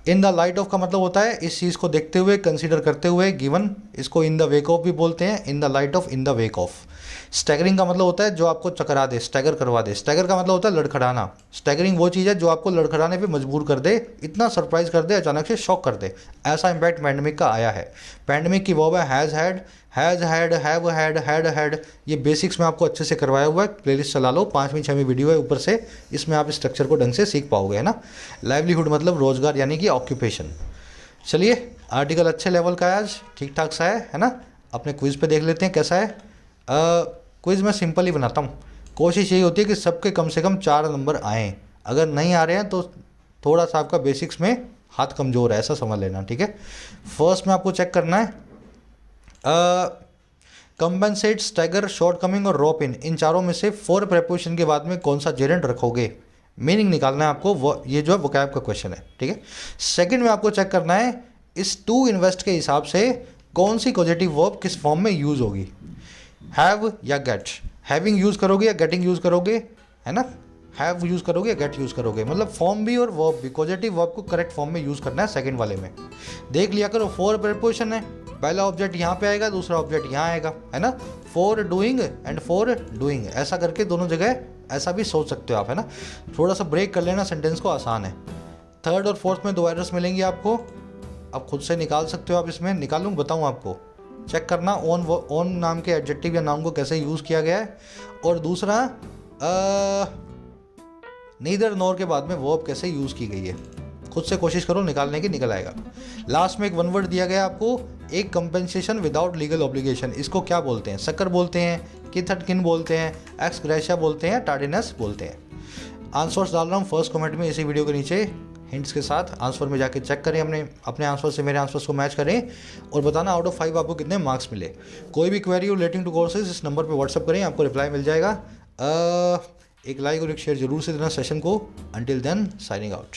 इन द लाइट ऑफ का मतलब होता है इस चीज़ को देखते हुए, कंसीडर करते हुए, गिवन, इसको इन द वेक ऑफ भी बोलते हैं, इन the light of, in the wake of. Staggering का मतलब होता है जो आपको चकरा दे, स्टैगर करवा दे। स्टैगर का मतलब होता है लड़खड़ाना। स्टैगरिंग वो चीज़ है जो आपको लड़खड़ाने पे मजबूर कर दे, इतना सरप्राइज कर दे, अचानक से शॉक कर दे। ऐसा इम्पैक्ट पैंडेमिक का आया है। पैंडेमिक की वर्ब है has had, has had, have had, had. ये बेसिक्स में आपको अच्छे से करवाया हुआ है, प्लेलिस्ट चला लो, 5वीं 6वीं वीडियो है ऊपर से, इसमें आप स्ट्रक्चर को ढंग से सीख पाओगे, है ना। लाइवलीहुड मतलब रोजगार, यानी कि ऑक्यूपेशन। चलिए आर्टिकल अच्छे लेवल का है आज, ठीक ठाक सा है ना। अपने क्विज़ पे देख लेते हैं कैसा है। क्विज़ मैं सिंपल ही बनाता हूँ, कोशिश यही होती है कि सबके कम से कम 4 नंबर आएँ। अगर नहीं आ रहे हैं तो थोड़ा सा आपका बेसिक्स में हाथ कमज़ोर है, ऐसा समझ लेना, ठीक है। फर्स्ट में आपको चेक करना है कंपनसेट, स्टैगर, शॉर्ट कमिंग और रोप इन चारों में से फॉर प्रेपोजिशन के बाद में कौन सा जेरेंट रखोगे, मीनिंग निकालना है आपको, वो ये जो है वोकैब का क्वेश्चन है, ठीक है। सेकंड में आपको चेक करना है इस टू इन्वेस्ट के हिसाब से कौन सी पॉजिटिव वर्ब किस फॉर्म में यूज़ होगी, हैव या गेट। हैविंग यूज़ करोगे या गेटिंग यूज़ करोगे, है ना, हैव यूज़ करोगे या गेट यूज़ करोगे, मतलब फॉर्म भी और वर्ब भी, पॉजिटिव वर्ब को करेक्ट फॉर्म में यूज़ करना है। सेकंड वाले में देख लिया करो, फॉर प्रेपोजिशन है, पहला ऑब्जेक्ट यहाँ पे आएगा, दूसरा ऑब्जेक्ट यहाँ आएगा, है ना, for doing and for doing, ऐसा करके दोनों जगह ऐसा भी सोच सकते हो आप, है ना। थोड़ा सा ब्रेक कर लेना, सेंटेंस को आसान है। थर्ड और फोर्थ में 2 एरर्स मिलेंगी आपको, आप खुद से निकाल सकते हो। आप इसमें निकालूँ, बताऊँ आपको, चेक करना ऑन नाम के एडजेक्टिव या नाउन को कैसे यूज़ किया गया है, और दूसरा नीदर नॉर के बाद में वर्ब कैसे यूज़ की गई है। खुद से कोशिश करो निकालने की, निकल आएगा। लास्ट में एक वन वर्ड दिया गया आपको, एक कंपेंसेशन विदाउट लीगल ऑब्लिगेशन। इसको क्या बोलते हैं? सकर बोलते हैं, किन बोलते हैं, एक्स ग्रेशिया बोलते हैं, टार्डिनस बोलते हैं। आंसर्स डाल रहा हूँ फर्स्ट कमेंट में इसी वीडियो के नीचे हिंट्स के साथ। आंसर में जाके चेक करें, अपने आंसर से मेरे आंसर्स को मैच करें और बताना आउट ऑफ 5 आपको कितने मार्क्स मिले। कोई भी क्वेरी रिलेटिंग टू कोर्सेज इस नंबर पे व्हाट्सअप करें, आपको रिप्लाई मिल जाएगा। एक लाइक और एक शेयर जरूर से देना सेशन को। Until then signing out.